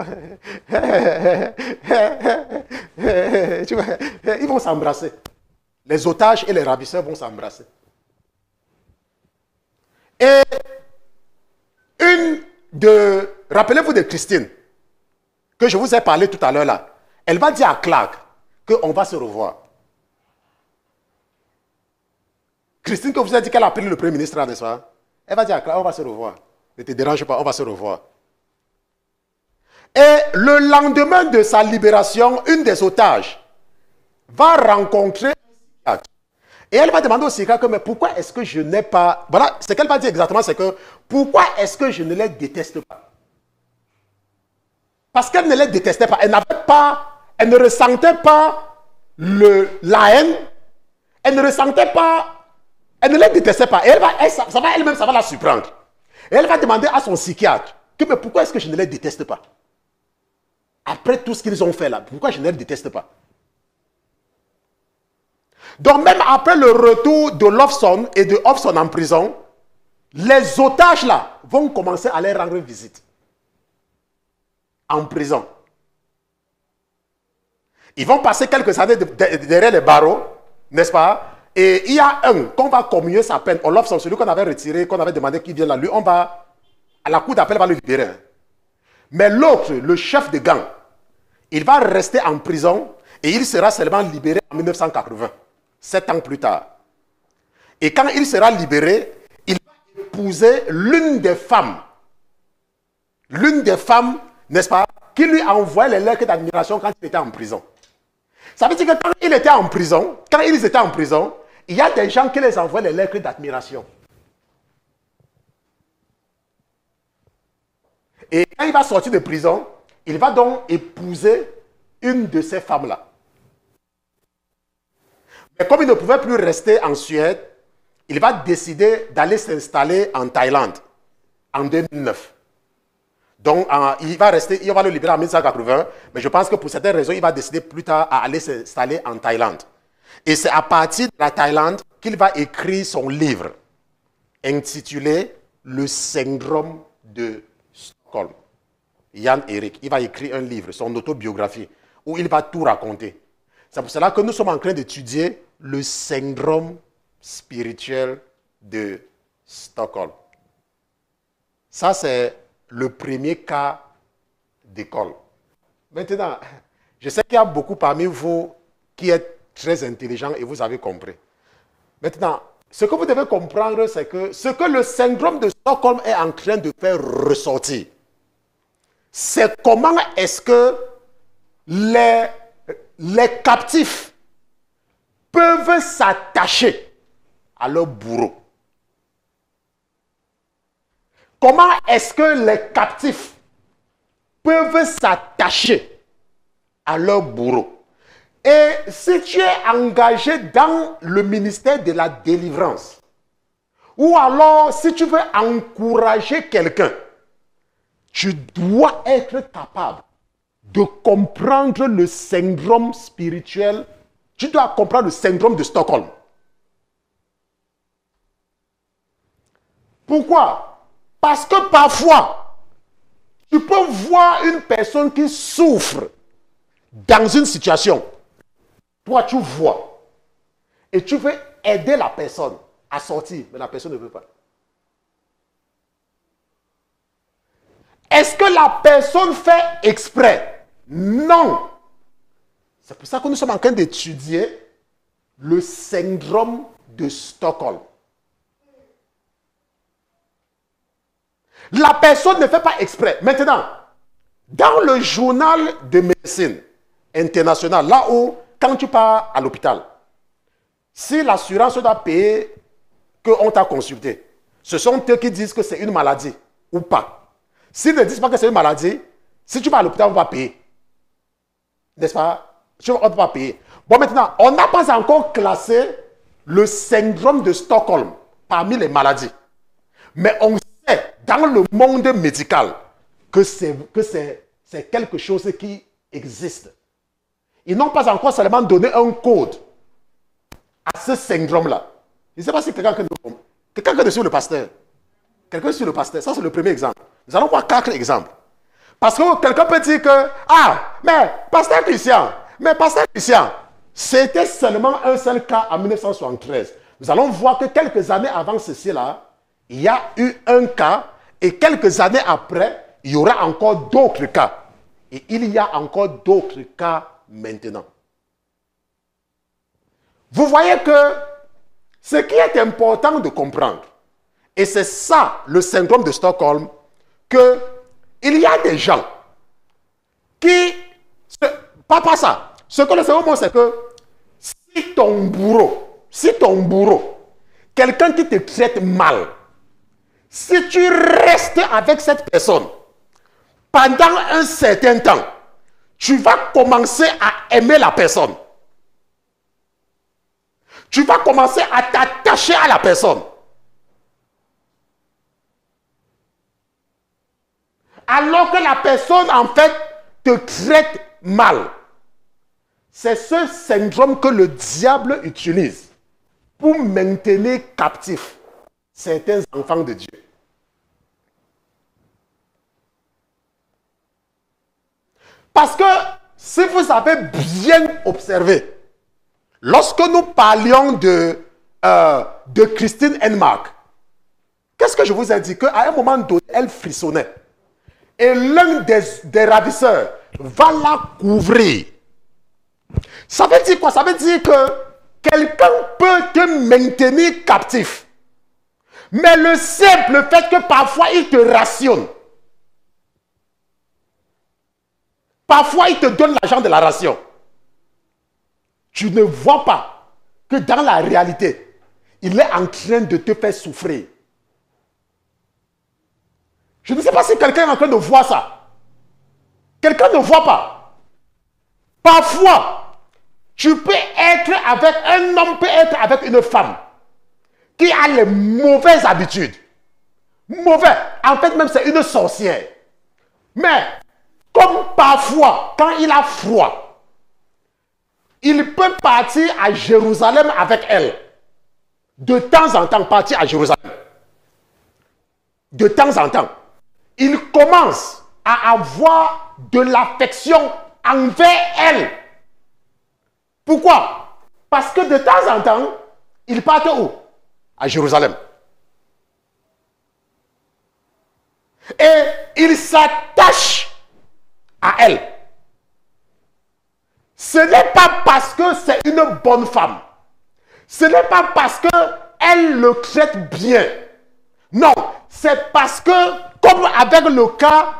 vont s'embrasser. Les otages et les ravisseurs vont s'embrasser. Et rappelez-vous de Christine, que je vous ai parlé tout à l'heure là. Elle va dire à Clark qu'on va se revoir. Christine, que vous avez dit qu'elle a appelé le Premier ministre, n'est-ce pas? Elle va dire à Clark, on va se revoir. Ne te dérange pas, on va se revoir. Et le lendemain de sa libération, une des otages va rencontrer un psychiatre. Et elle va demander au psychiatre, mais pourquoi est-ce que je n'ai pas... Voilà, ce qu'elle va dire exactement, c'est que pourquoi est-ce que je ne les déteste pas? Parce qu'elle ne les détestait pas. Elle n'avait pas... Elle ne ressentait pas la haine. Elle ne ressentait pas... Elle ne les détestait pas. Et ça va elle-même, ça va la surprendre. Et elle va demander à son psychiatre que mais pourquoi est-ce que je ne les déteste pas? Après tout ce qu'ils ont fait là, pourquoi je ne les déteste pas? Donc même après le retour de Lofson et de Hobson en prison, les otages là vont commencer à leur rendre visite. En prison. Ils vont passer quelques années derrière les barreaux, n'est-ce pas? Et il y a un qu'on va commuer sa peine. Olofsson, celui qu'on avait retiré, qu'on avait demandé qu'il vienne là, lui, on va, à la cour d'appel, va le libérer. Mais l'autre, le chef de gang, il va rester en prison et il sera seulement libéré en 1980, 7 ans plus tard. Et quand il sera libéré, il va épouser l'une des femmes, n'est-ce pas, qui lui a envoyé les lettres d'admiration quand il était en prison. Ça veut dire que quand il était en prison, quand ils étaient en prison, il y a des gens qui les envoient les lettres d'admiration. Et quand il va sortir de prison, il va donc épouser une de ces femmes-là. Mais comme il ne pouvait plus rester en Suède, il va décider d'aller s'installer en Thaïlande en 2009. Donc, il va le libérer en 1980, mais je pense que pour certaines raisons, il va décider plus tard à aller s'installer en Thaïlande. Et c'est à partir de la Thaïlande qu'il va écrire son livre intitulé « Le syndrome de Stockholm ». Jan Erik, il va écrire un livre, son autobiographie, où il va tout raconter. C'est pour cela que nous sommes en train d'étudier le syndrome spirituel de Stockholm. Ça, c'est le premier cas d'école. Maintenant, je sais qu'il y a beaucoup parmi vous qui êtes très intelligents et vous avez compris. Maintenant, ce que vous devez comprendre, c'est que ce que le syndrome de Stockholm est en train de faire ressortir, c'est comment est-ce que les captifs peuvent s'attacher à leur bourreau. Comment est-ce que les captifs peuvent s'attacher à leur bourreau? Et si tu es engagé dans le ministère de la délivrance, ou alors si tu veux encourager quelqu'un, tu dois être capable de comprendre le syndrome spirituel. Tu dois comprendre le syndrome de Stockholm. Pourquoi? Parce que parfois, tu peux voir une personne qui souffre dans une situation. Toi, tu vois. Et tu veux aider la personne à sortir, mais la personne ne veut pas. Est-ce que la personne fait exprès? Non. C'est pour ça que nous sommes en train d'étudier le syndrome de Stockholm. La personne ne fait pas exprès. Maintenant, dans le journal de médecine international, là où, quand tu pars à l'hôpital, si l'assurance doit payer qu'on t'a consulté, ce sont eux qui disent que c'est une maladie ou pas. S'ils ne disent pas que c'est une maladie, si tu vas à l'hôpital, on va payer. N'est-ce pas? On ne va pas payer. Bon, maintenant, on n'a pas encore classé le syndrome de Stockholm parmi les maladies. Mais on sait dans le monde médical que c'est quelque chose qui existe. Ils n'ont pas encore seulement donné un code à ce syndrome-là. Je ne sais pas si quelqu'un connaît sur le pasteur. Quelqu'un sur le pasteur. Ça, c'est le premier exemple. Nous allons voir 4 exemples. Parce que quelqu'un peut dire que, mais pasteur Christian, c'était seulement un seul cas en 1973. Nous allons voir que quelques années avant ceci-là, il y a eu un cas et quelques années après, il y aura encore d'autres cas. Et il y a encore d'autres cas maintenant. Vous voyez que ce qui est important de comprendre, et c'est ça le syndrome de Stockholm, qu'il y a des gens qui... Pas ça. Ce que le syndrome, c'est que si ton bourreau, quelqu'un qui te traite mal, si tu restes avec cette personne pendant un certain temps, tu vas commencer à aimer la personne. Tu vas commencer à t'attacher à la personne. alors que la personne, en fait, te traite mal. C'est ce syndrome que le diable utilise pour maintenir captifs certains enfants de Dieu. Parce que si vous avez bien observé, lorsque nous parlions de Christine Enmark, qu'est-ce que je vous ai dit? Qu'à un moment donné, elle frissonnait. Et l'un des ravisseurs va la couvrir. Ça veut dire quoi? Ça veut dire que quelqu'un peut te maintenir captif. Mais le simple fait que parfois il te rationne. Parfois il te donne l'argent de la ration. Tu ne vois pas que dans la réalité, il est en train de te faire souffrir. Je ne sais pas si quelqu'un est en train de voir ça. Quelqu'un ne voit pas. Parfois, tu peux être avec un homme, peut être avec une femme qui a les mauvaises habitudes. Mauvais. En fait, même c'est une sorcière. Mais, comme parfois, quand il a froid, il peut partir à Jérusalem avec elle. De temps en temps, partir à Jérusalem. De temps en temps. Il commence à avoir de l'affection envers elle. Pourquoi? Parce que de temps en temps, il part où? À Jérusalem. Et il s'attache à elle. Ce n'est pas parce que c'est une bonne femme. Ce n'est pas parce qu'elle le traite bien. Non, c'est parce que, comme avec le cas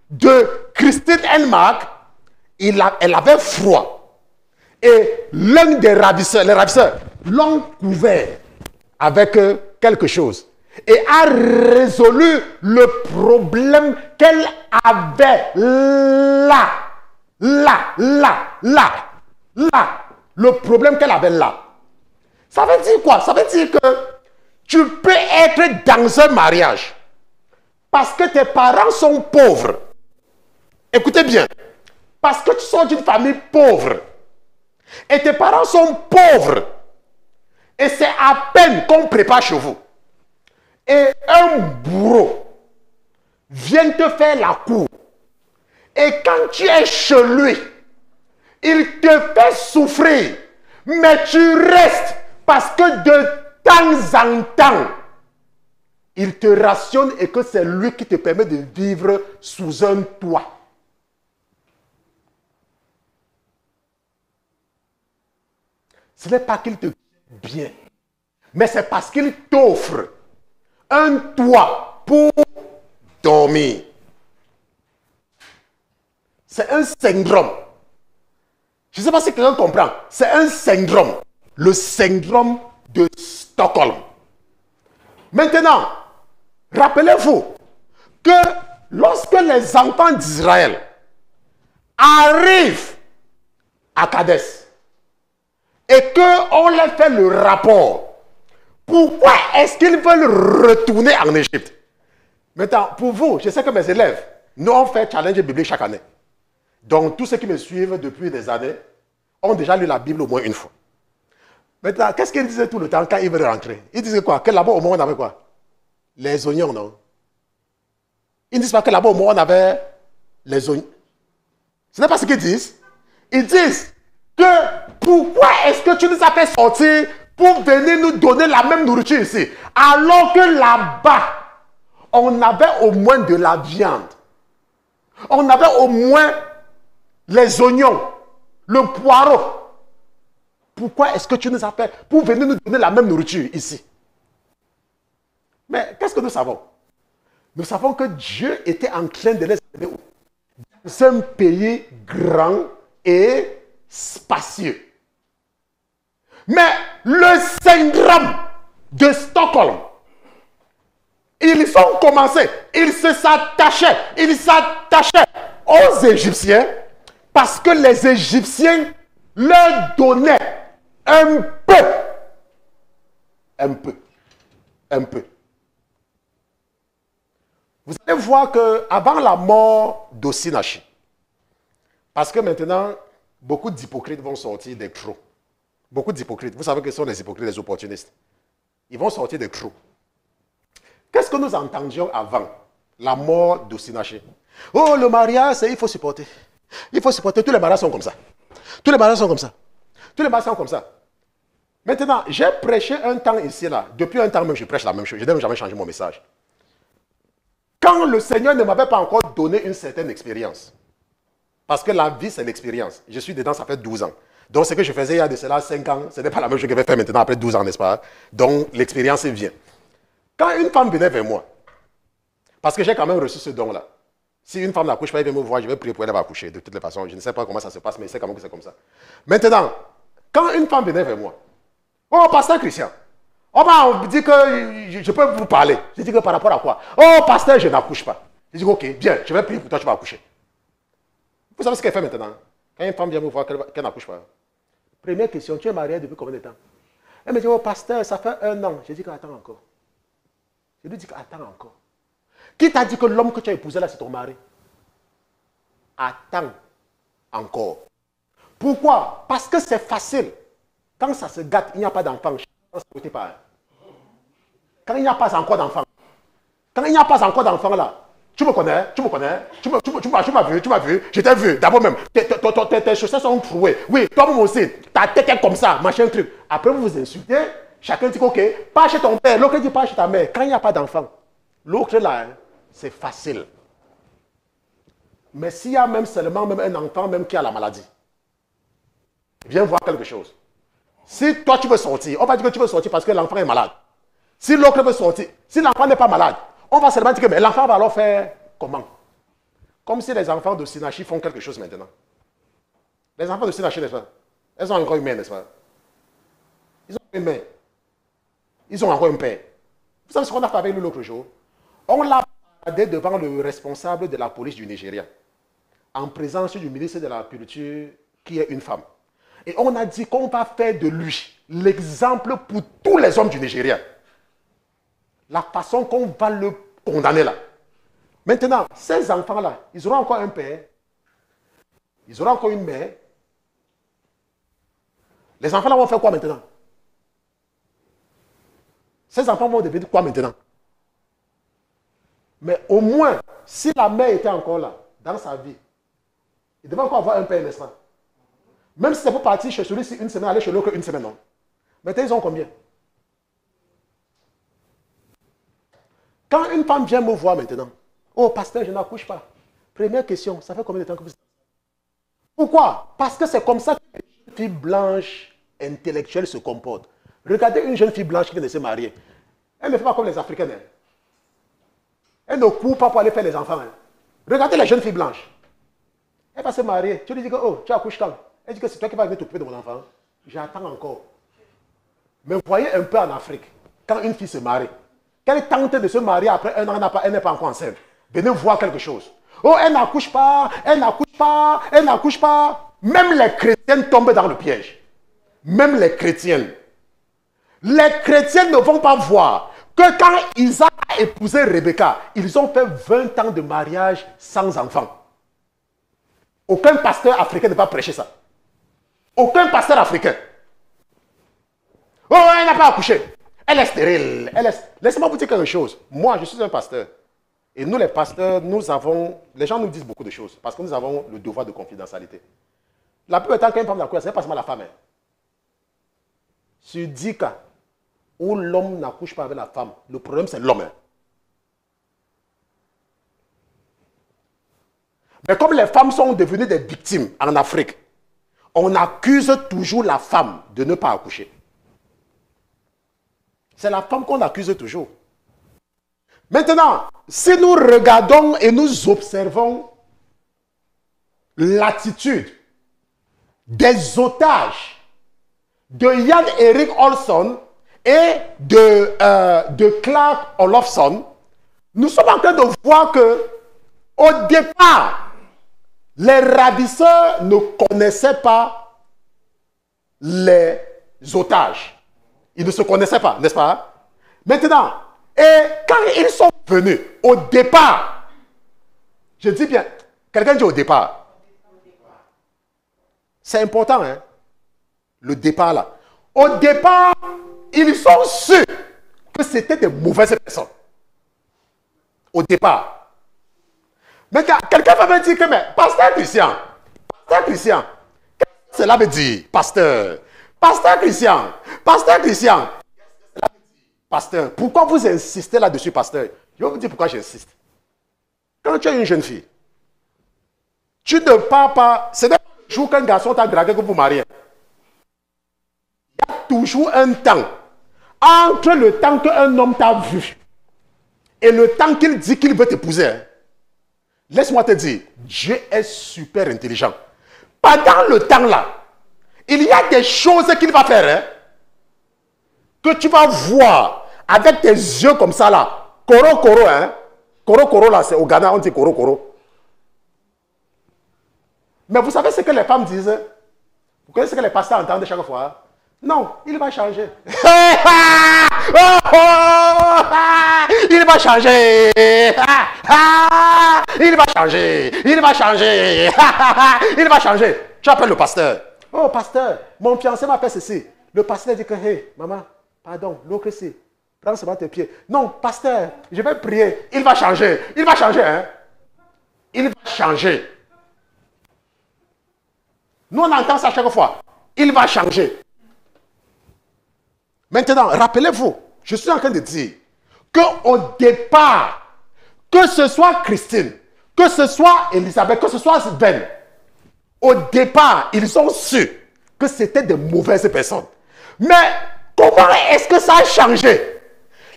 de Christine Enmark, elle avait froid. Et l'un des ravisseurs, les ravisseurs, l'ont couvert avec quelque chose. Et a résolu le problème qu'elle avait là. Le problème qu'elle avait là. Ça veut dire quoi? Ça veut dire que tu peux être dans un mariage parce que tes parents sont pauvres. Écoutez bien. Parce que tu sors d'une famille pauvre. Et tes parents sont pauvres. Et c'est à peine qu'on prépare chez vous. Et un bourreau vient te faire la cour. Et quand tu es chez lui, il te fait souffrir. Mais tu restes parce que de temps en temps, il te rationne et que c'est lui qui te permet de vivre sous un toit. Ce n'est pas qu'il te bien, mais c'est parce qu'il t'offre un toit pour dormir. C'est un syndrome. Je ne sais pas si quelqu'un comprend. C'est un syndrome. Le syndrome de Stockholm. Maintenant, rappelez-vous que lorsque les enfants d'Israël arrivent à Kadès, et qu'on leur fait le rapport, pourquoi est-ce qu'ils veulent retourner en Égypte? Maintenant, pour vous, je sais que mes élèves, nous on fait challenge biblique chaque année. Donc, tous ceux qui me suivent depuis des années ont déjà lu la Bible au moins une fois. Maintenant, qu'est-ce qu'ils disaient tout le temps quand ils veulent rentrer? Ils disaient quoi? Que là-bas, au moins, on avait quoi? Les oignons, non? Ils ne disent pas que là-bas, au moins, on avait les oignons. Ce n'est pas ce qu'ils disent. Ils disent que pourquoi est-ce que tu nous as fait sortir pour venir nous donner la même nourriture ici, alors que là-bas, on avait au moins de la viande. On avait au moins les oignons, le poireau. Pourquoi est-ce que tu nous as fait pour venir nous donner la même nourriture ici? Mais qu'est-ce que nous savons? Nous savons que Dieu était en train de les aider dans un pays grand et spacieux. Mais le syndrome de Stockholm, ils ont commencé, ils s'attachaient aux Égyptiens parce que les Égyptiens leur donnaient un peu. Vous allez voir qu'avant la mort d'Osinachi, parce que maintenant, beaucoup d'hypocrites vont sortir des crocs. Beaucoup d'hypocrites. Vous savez que ce sont les hypocrites, les opportunistes. Ils vont sortir des crocs. Qu'est-ce que nous entendions avant la mort d'Osinachi? Oh, le mariage, il faut supporter. Il faut supporter. Tous les mariages sont comme ça. Tous les mariages sont comme ça. Tous les mariages sont comme ça. Maintenant, j'ai prêché un temps ici, là. Depuis un temps même, je prêche la même chose. Je n'ai jamais changé mon message. Quand le Seigneur ne m'avait pas encore donné une certaine expérience, parce que la vie, c'est l'expérience. Je suis dedans, ça fait 12 ans. Donc, ce que je faisais il y a de cela 5 ans, ce n'est pas la même chose que je vais faire maintenant après 12 ans, n'est-ce pas? Donc, l'expérience vient. Quand une femme venait vers moi, parce que j'ai quand même reçu ce don-là, si une femme n'accouche pas, elle vient me voir, je vais prier pour elle, elle va accoucher. De toutes les façons, je ne sais pas comment ça se passe, mais c'est quand même que c'est comme ça. Maintenant, quand une femme venait vers moi, oh, pasteur Christian, on m'a dit que je peux vous parler. Je dis que par rapport à quoi? Oh, pasteur, je n'accouche pas. Je dis, ok, bien, je vais prier pour toi, tu vas accoucher. Vous savez ce qu'elle fait maintenant? Quand une femme vient me voir qu'elle n'accouche pas. Première question, tu es mariée depuis combien de temps? Elle me dit, oh, pasteur, ça fait 1 an. Je dis qu'attends encore. Je lui dis qu'attends encore. Qui t'a dit que l'homme que tu as épousé là, c'est ton mari? Attends encore. Pourquoi? Parce que c'est facile. Quand ça se gâte, il n'y a pas d'enfant. Quand il n'y a pas encore d'enfant. Quand il n'y a pas encore d'enfant là, tu me connais, tu m'as vu, je t'ai vu. D'abord même, tes chaussettes sont trouées. Oui, toi-même aussi, ta tête est comme ça, machin truc. Après, vous vous insultez, chacun dit ok, pas chez ton père, l'autre dit pas chez ta mère. Quand il n'y a pas d'enfant, l'autre là, hein, c'est facile. Mais s'il y a même seulement même un enfant même qui a la maladie, viens voir quelque chose. Si toi tu veux sortir, on va dire que tu veux sortir parce que l'enfant est malade. Si l'autre veut sortir, si l'enfant n'est pas malade, on va seulement dire que l'enfant va alors faire comment? Comme si les enfants de Sinachi font quelque chose maintenant. Les enfants de Sinachi, n'est-ce pas? Elles ont encore une mère, n'est-ce pas? Ils ont une mère. Ils ont encore un père. Vous savez ce qu'on a fait avec lui l'autre jour? On l'a parlé devant le responsable de la police du Nigeria, en présence du ministre de la Culture, qui est une femme. Et on a dit qu'on va faire de lui l'exemple pour tous les hommes du Nigeria. La façon qu'on va le condamner là. Maintenant, ces enfants-là, ils auront encore un père, ils auront encore une mère. Les enfants-là vont faire quoi maintenant? Ces enfants vont devenir quoi maintenant? Mais au moins, si la mère était encore là, dans sa vie, il devait encore avoir un père, n'est-ce pas? Même si c'est pour partir chez celui-ci une semaine, aller chez l'autre une semaine, non? Maintenant, ils ont combien? Quand une femme vient me voir maintenant, oh, pasteur, je n'accouche pas. Première question, ça fait combien de temps que vous... Pourquoi? Parce que c'est comme ça que les jeunes filles blanches intellectuelles se comportent. Regardez une jeune fille blanche qui vient de se marier. Elle ne fait pas comme les Africaines. Hein. Elle ne court pas pour aller faire les enfants. Hein. Regardez la jeune fille blanche. Elle va se marier. Tu lui dis que, oh, tu accouches quand? Elle dit que c'est toi qui vas venir t'occuper de mon enfant. J'attends encore. Mais voyez un peu en Afrique, quand une fille se marie, qu'elle tente de se marier après 1 an, elle n'est pas encore enceinte. Venez voir quelque chose. Oh, elle n'accouche pas, elle n'accouche pas, elle n'accouche pas. Même les chrétiennes tombent dans le piège. Même les chrétiennes. Les chrétiennes ne vont pas voir que quand Isaac a épousé Rebecca, ils ont fait 20 ans de mariage sans enfant. Aucun pasteur africain ne va prêcher ça. Aucun pasteur africain. Oh, elle n'a pas accouché. Elle est stérile. Laissez-moi vous dire quelque chose. Moi, je suis un pasteur. Et nous, les pasteurs, nous avons... Les gens nous disent beaucoup de choses parce que nous avons le devoir de confidentialité. La plupart du temps, quand une femme n'accouche, ce n'est pas seulement la femme. Hein. Sur 10 cas où l'homme n'accouche pas avec la femme, le problème, c'est l'homme. Hein. Mais comme les femmes sont devenues des victimes en Afrique, on accuse toujours la femme de ne pas accoucher. C'est la femme qu'on accuse toujours. Maintenant, si nous regardons et nous observons l'attitude des otages de Jan Erik Olsson et de Clark Olofsson, nous sommes en train de voir que, au départ, les ravisseurs ne connaissaient pas les otages. Ils ne se connaissaient pas, n'est-ce pas? Maintenant, Et quand ils sont venus, au départ, je dis bien, quelqu'un dit au départ. C'est important, hein? Le départ là. Au départ, ils sont sûrs que c'était de mauvaises personnes. Au départ. Mais quelqu'un va me dire que, mais, pasteur Christian, qu'est-ce que cela veut dire, pasteur Christian, pasteur, pourquoi vous insistez là-dessus, pasteur? Je vais vous dire pourquoi j'insiste. Quand tu es une jeune fille, tu ne pars pas, ce n'est pas le jour qu'un garçon t'a dragué que vous mariez. Il y a toujours un temps entre le temps qu'un homme t'a vu et le temps qu'il dit qu'il veut t'épouser. Laisse-moi te dire, Dieu est super intelligent. Pendant le temps là, il y a des choses qu'il va faire, hein, que tu vas voir avec tes yeux comme ça là. Koro koro, hein. Koro koro là, c'est au Ghana, on dit koro koro. Mais vous savez ce que les femmes disent? Vous connaissez ce que les pasteurs entendent chaque fois? Non, il va changer. Il va changer. Il va changer. Il va changer. Il va changer. Tu appelles le pasteur. Oh, pasteur, mon fiancé m'a fait ceci. Le pasteur dit que, hey, maman, pardon, l'autre ici, prends seulement tes pieds. Non, pasteur, je vais prier. Il va changer. Il va changer, hein. Il va changer. Nous, on entend ça chaque fois. Il va changer. Maintenant, rappelez-vous, je suis en train de dire qu'au départ, que ce soit Christine, que ce soit Elisabeth, que ce soit Ben, au départ, ils ont su que c'était de mauvaises personnes. Mais comment est-ce que ça a changé?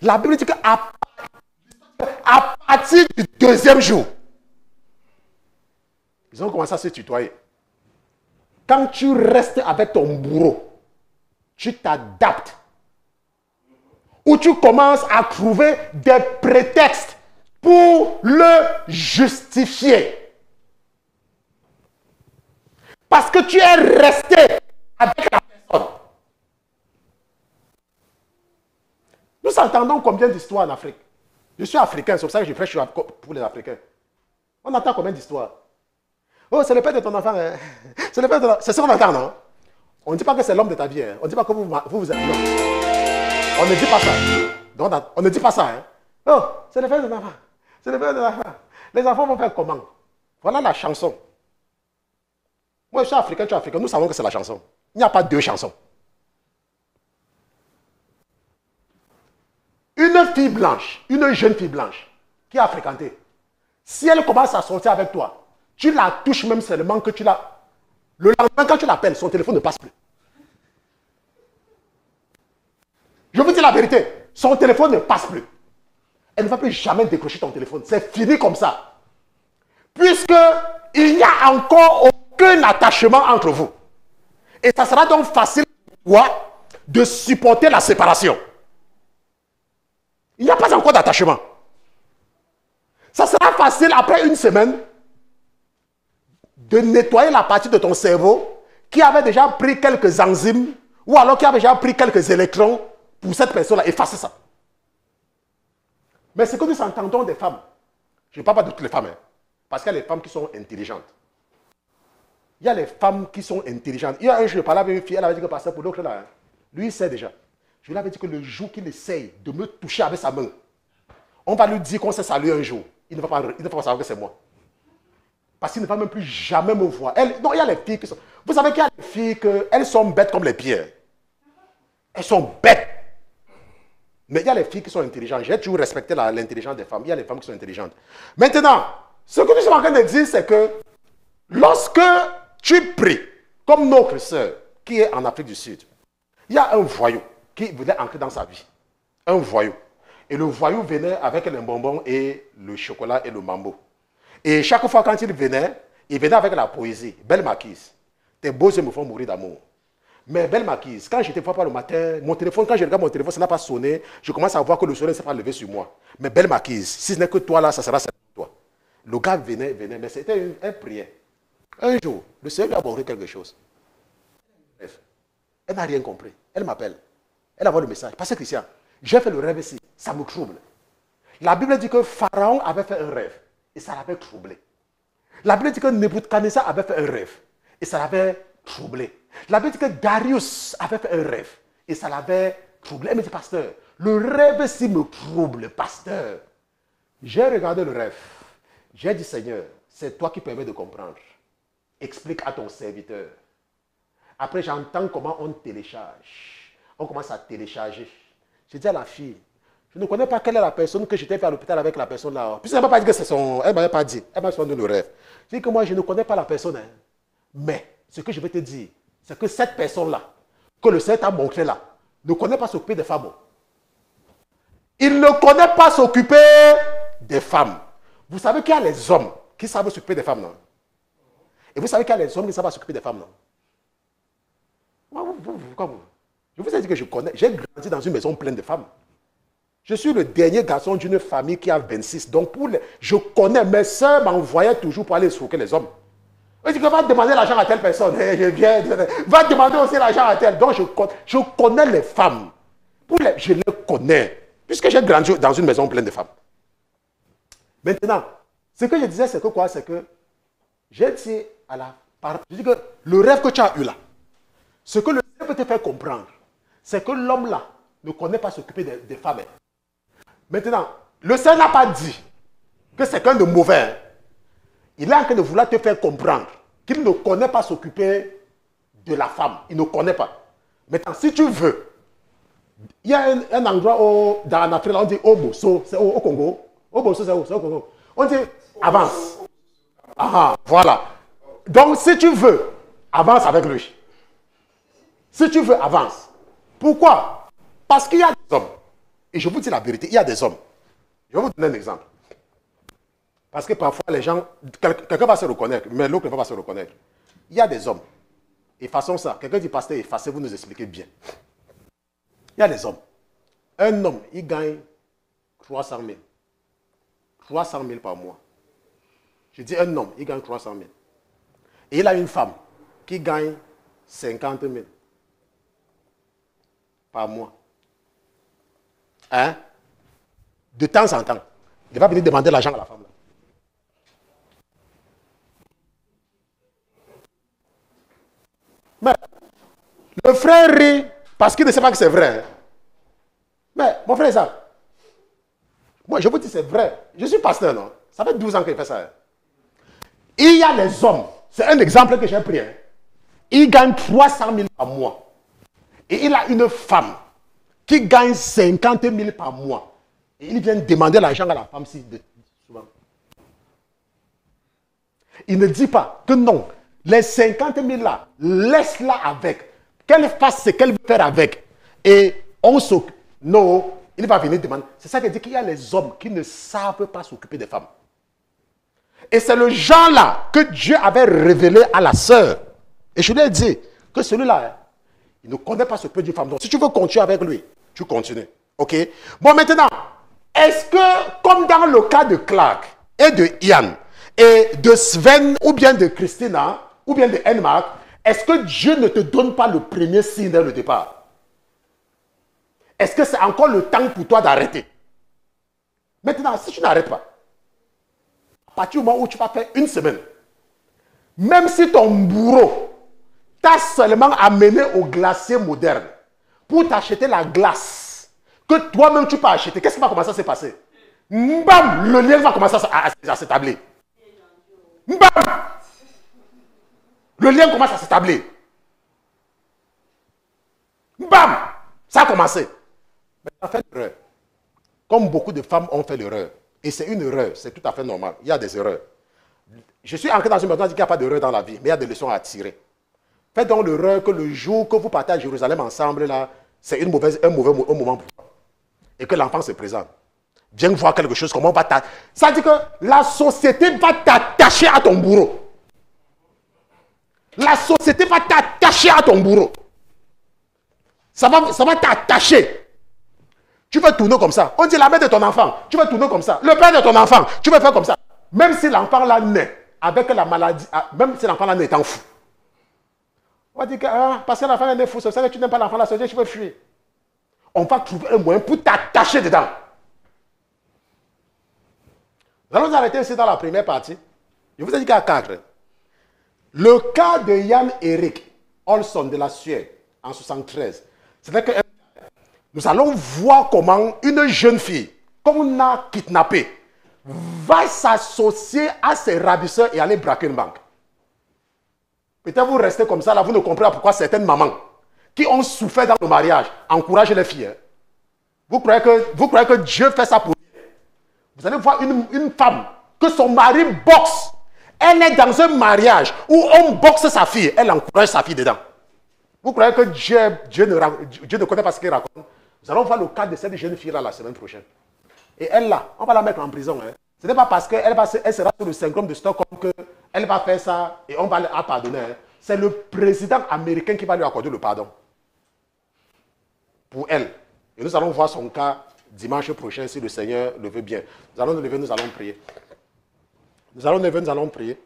La Bible dit qu'à partir du deuxième jour, ils ont commencé à se tutoyer. Quand tu restes avec ton bourreau, tu t'adaptes. Ou tu commences à trouver des prétextes pour le justifier. Parce que tu es resté avec la personne. Nous entendons combien d'histoires en Afrique? Je suis africain, c'est pour ça que je prêche pour les Africains. On entend combien d'histoires? Oh, c'est le père de ton enfant. Hein? C'est le père de ton... C'est ça qu'on entend, non? On ne dit pas que c'est l'homme de ta vie. Hein? On ne dit pas que vous êtes... Non. On ne dit pas ça. Donc, on ne dit pas ça. Hein? Oh, c'est le père de ton enfant. C'est le père de l'enfant. Les enfants vont faire comment? Voilà la chanson. Moi, je suis africain, tu es africain. Nous savons que c'est la chanson. Il n'y a pas deux chansons. Une fille blanche, une jeune fille blanche qui a fréquenté, si elle commence à sortir avec toi, tu la touches même seulement que tu la... Le lendemain, quand tu l'appelles, son téléphone ne passe plus. Je vous dis la vérité, son téléphone ne passe plus. Elle ne va plus jamais décrocher ton téléphone. C'est fini comme ça. Puisqu'il n'y a encore aucun attachement entre vous. Et ça sera donc facile pour toi de supporter la séparation. Il n'y a pas encore d'attachement. Ça sera facile après une semaine de nettoyer la partie de ton cerveau qui avait déjà pris quelques enzymes ou alors qui avait déjà pris quelques électrons pour cette personne-là, effacer ça. Mais ce que nous entendons des femmes, je ne parle pas de toutes les femmes, hein, parce qu'il y a les femmes qui sont intelligentes. Il y a les femmes qui sont intelligentes. Il y a un jour, je parlais avec une fille, elle avait dit que pasteur pour l'autre là, hein, lui il sait déjà. Je lui avais dit que le jour qu'il essaye de me toucher avec sa main, on va lui dire qu'on s'est salué un jour. Il ne va pas savoir que c'est moi. Parce qu'il ne va même plus jamais me voir. Non, il y a les filles qui sont... Vous savez qu'il y a des filles elles sont bêtes comme les pierres. Elles sont bêtes. Mais il y a les filles qui sont intelligentes. J'ai toujours respecté l'intelligence des femmes. Il y a les femmes qui sont intelligentes. Maintenant, ce que nous sommes en train de dire, c'est que lorsque tu pries, comme notre sœur qui est en Afrique du Sud, il y a un voyou qui voulait entrer dans sa vie. Un voyou. Et le voyou venait avec les bonbons et le chocolat et le mambo. Et chaque fois quand il venait avec la poésie. Belle marquise, tes beaux yeux me font mourir d'amour. Mais belle marquise, quand je te vois pas le matin, mon téléphone, quand je regarde mon téléphone, ça n'a pas sonné, je commence à voir que le soleil ne s'est pas levé sur moi. Mais belle marquise, si ce n'est que toi là, ça sera toi. Le gars venait, mais c'était un prière. Un jour, le Seigneur lui a abordé quelque chose. Bref, elle n'a rien compris. Elle m'appelle. Elle envoie le message. Pasteur Christian, j'ai fait le rêve ici, ça me trouble. La Bible dit que Pharaon avait fait un rêve et ça l'avait troublé. La Bible dit que Nebuchadnezzar avait fait un rêve et ça l'avait troublé. La Bible dit que Darius avait fait un rêve et ça l'avait troublé. Elle me dit, pasteur, le rêve s'il me trouble, pasteur. J'ai regardé le rêve. J'ai dit, Seigneur, c'est toi qui permets de comprendre. Explique à ton serviteur. Après, j'entends comment on télécharge. On commence à télécharger. J'ai dit à la fille, je ne connais pas quelle est la personne que j'étais fait à l'hôpital avec la personne là. Puis elle ne m'a pas dit que c'est son... Elle ne m'avait pas dit. Elle m'a donné le rêve. J'ai dit que moi, je ne connais pas la personne. Hein. Mais ce que je vais te dire, c'est que cette personne-là, que le Seigneur t'a montré là, ne connaît pas s'occuper des femmes. Il ne connaît pas s'occuper des femmes. Vous savez qu'il y a les hommes qui savent s'occuper des femmes, non? Et vous savez qu'il y a les hommes qui savent s'occuper des femmes, non? Je vous ai dit que je connais. J'ai grandi dans une maison pleine de femmes. Je suis le dernier garçon d'une famille qui a 26. Donc, je connais. Mes soeurs m'envoyaient toujours pour aller souquer les hommes. Je dis que va demander l'argent à telle personne. Je viens, va demander aussi l'argent à telle. Donc, je connais les femmes. Je les connais. Puisque j'ai grandi dans une maison pleine de femmes. Maintenant, ce que je disais, c'est que quoi? C'est que j'ai dit à la part. Je dis que le rêve que tu as eu là, ce que le Seigneur peut te faire comprendre, c'est que l'homme là ne connaît pas s'occuper des femmes. Maintenant, le Seigneur n'a pas dit que c'est quelqu'un de mauvais. Hein. Il est en train de vouloir te faire comprendre qu'il ne connaît pas s'occuper de la femme. Il ne connaît pas. Maintenant, si tu veux, il y a un endroit dans l'Afrique, on dit Oboso, c'est au Congo. Oboso, c'est au Congo. On dit avance. Ah, voilà. Donc, si tu veux, avance avec lui. Si tu veux, avance. Pourquoi? Parce qu'il y a des hommes. Et je vous dis la vérité, il y a des hommes. Je vais vous donner un exemple. Parce que parfois, les gens, quelqu'un va se reconnaître, mais l'autre ne va pas se reconnaître. Il y a des hommes. Et façon ça, quelqu'un dit, pasteur, effacez-vous nous expliquer bien. Il y a des hommes. Un homme, il gagne 300 000. 300 000 par mois. Je dis un homme, il gagne 300 000. Et il a une femme qui gagne 50 000 par mois. Hein? De temps en temps. Il va venir demander l'argent à la femme. Là. Mais le frère rit parce qu'il ne sait pas que c'est vrai. Hein? Mais mon frère, ça. Moi, je vous dis c'est vrai. Je suis pasteur, non? Ça fait 12 ans qu'il fait ça. Hein? Il y a les hommes. C'est un exemple que j'ai pris. Hein? Il gagne 300 000 par mois. Et il a une femme qui gagne 50 000 par mois. Et il vient demander l'argent à la femme souvent. Il ne dit pas que non. Les 50 000 là, laisse-la avec. Qu'elle fasse ce qu'elle veut faire avec. Et on s'occupe. Non, il va venir demander. C'est ça qui dit qu'il y a les hommes qui ne savent pas s'occuper des femmes. Et c'est le genre là que Dieu avait révélé à la sœur. Et je lui ai dit que celui-là, il ne connaît pas ce peu d'une femme. Donc si tu veux continuer avec lui, tu continues. Ok? Bon, maintenant, est-ce que, comme dans le cas de Clark et de Ian, et de Sven, ou bien de Christina, ou bien de Enmark, est-ce que Dieu ne te donne pas le premier signe dès le départ? Est-ce que c'est encore le temps pour toi d'arrêter? Maintenant, si tu n'arrêtes pas, à partir du moment où tu vas faire une semaine, même si ton bourreau t'a seulement amené au glacier moderne pour t'acheter la glace que toi-même tu peux acheter, qu'est-ce qui va commencer à se passer? Bam! Le lien va commencer à s'établir. Bam! Le lien commence à s'établir. Bam! Ça a commencé. Mais tu as fait l'erreur. Comme beaucoup de femmes ont fait l'erreur. Et c'est une erreur, c'est tout à fait normal. Il y a des erreurs. Je suis entré dans une maison, je dis qu'il n'y a pas d'erreur dans la vie, mais il y a des leçons à tirer. Faites donc l'erreur que le jour que vous partez à Jérusalem ensemble, là, c'est un mauvais moment pour toi. Et que l'enfant se présente. Viens voir quelque chose, comment on va t'attacher. Ça dit que la société va t'attacher à ton bourreau. La société va t'attacher à ton bourreau. Ça va t'attacher. Tu vas tourner comme ça. On dit la mère de ton enfant, tu vas tourner comme ça. Le père de ton enfant, tu vas faire comme ça. Même si l'enfant là naît avec la maladie, même si l'enfant là naît étant fou. On va dire que parce que l'enfant là naît fou, c'est ça que tu n'aimes pas l'enfant là, c'est ça que tu veux fuir. On va trouver un moyen pour t'attacher dedans. Nous allons nous arrêter ici dans la première partie. Je vous ai dit qu'à 4. Le cas de Jan Erik Olsson de la Suède en 1973. C'est-à-dire que nous allons voir comment une jeune fille qu'on a kidnappée va s'associer à ses ravisseurs et aller braquer une banque. Peut-être vous restez comme ça, là, vous ne comprenez pas pourquoi certaines mamans qui ont souffert dans le mariage encouragent les filles. Hein. Vous croyez que Dieu fait ça pour vous? Vous allez voir une femme que son mari boxe. Elle est dans un mariage où on boxe sa fille. Elle encourage sa fille dedans. Vous croyez que Dieu ne connaît pas ce qu'il raconte? Nous allons voir le cas de cette jeune fille-là la semaine prochaine. Et elle, là, on va la mettre en prison. Hein. Ce n'est pas parce qu'elle sera sur le syndrome de Stockholm qu'elle va faire ça et on va la pardonner. Hein. C'est le président américain qui va lui accorder le pardon. Pour elle. Et nous allons voir son cas dimanche prochain si le Seigneur le veut bien. Nous allons nous lever, nous allons prier. Nous allons nous lever, nous allons prier.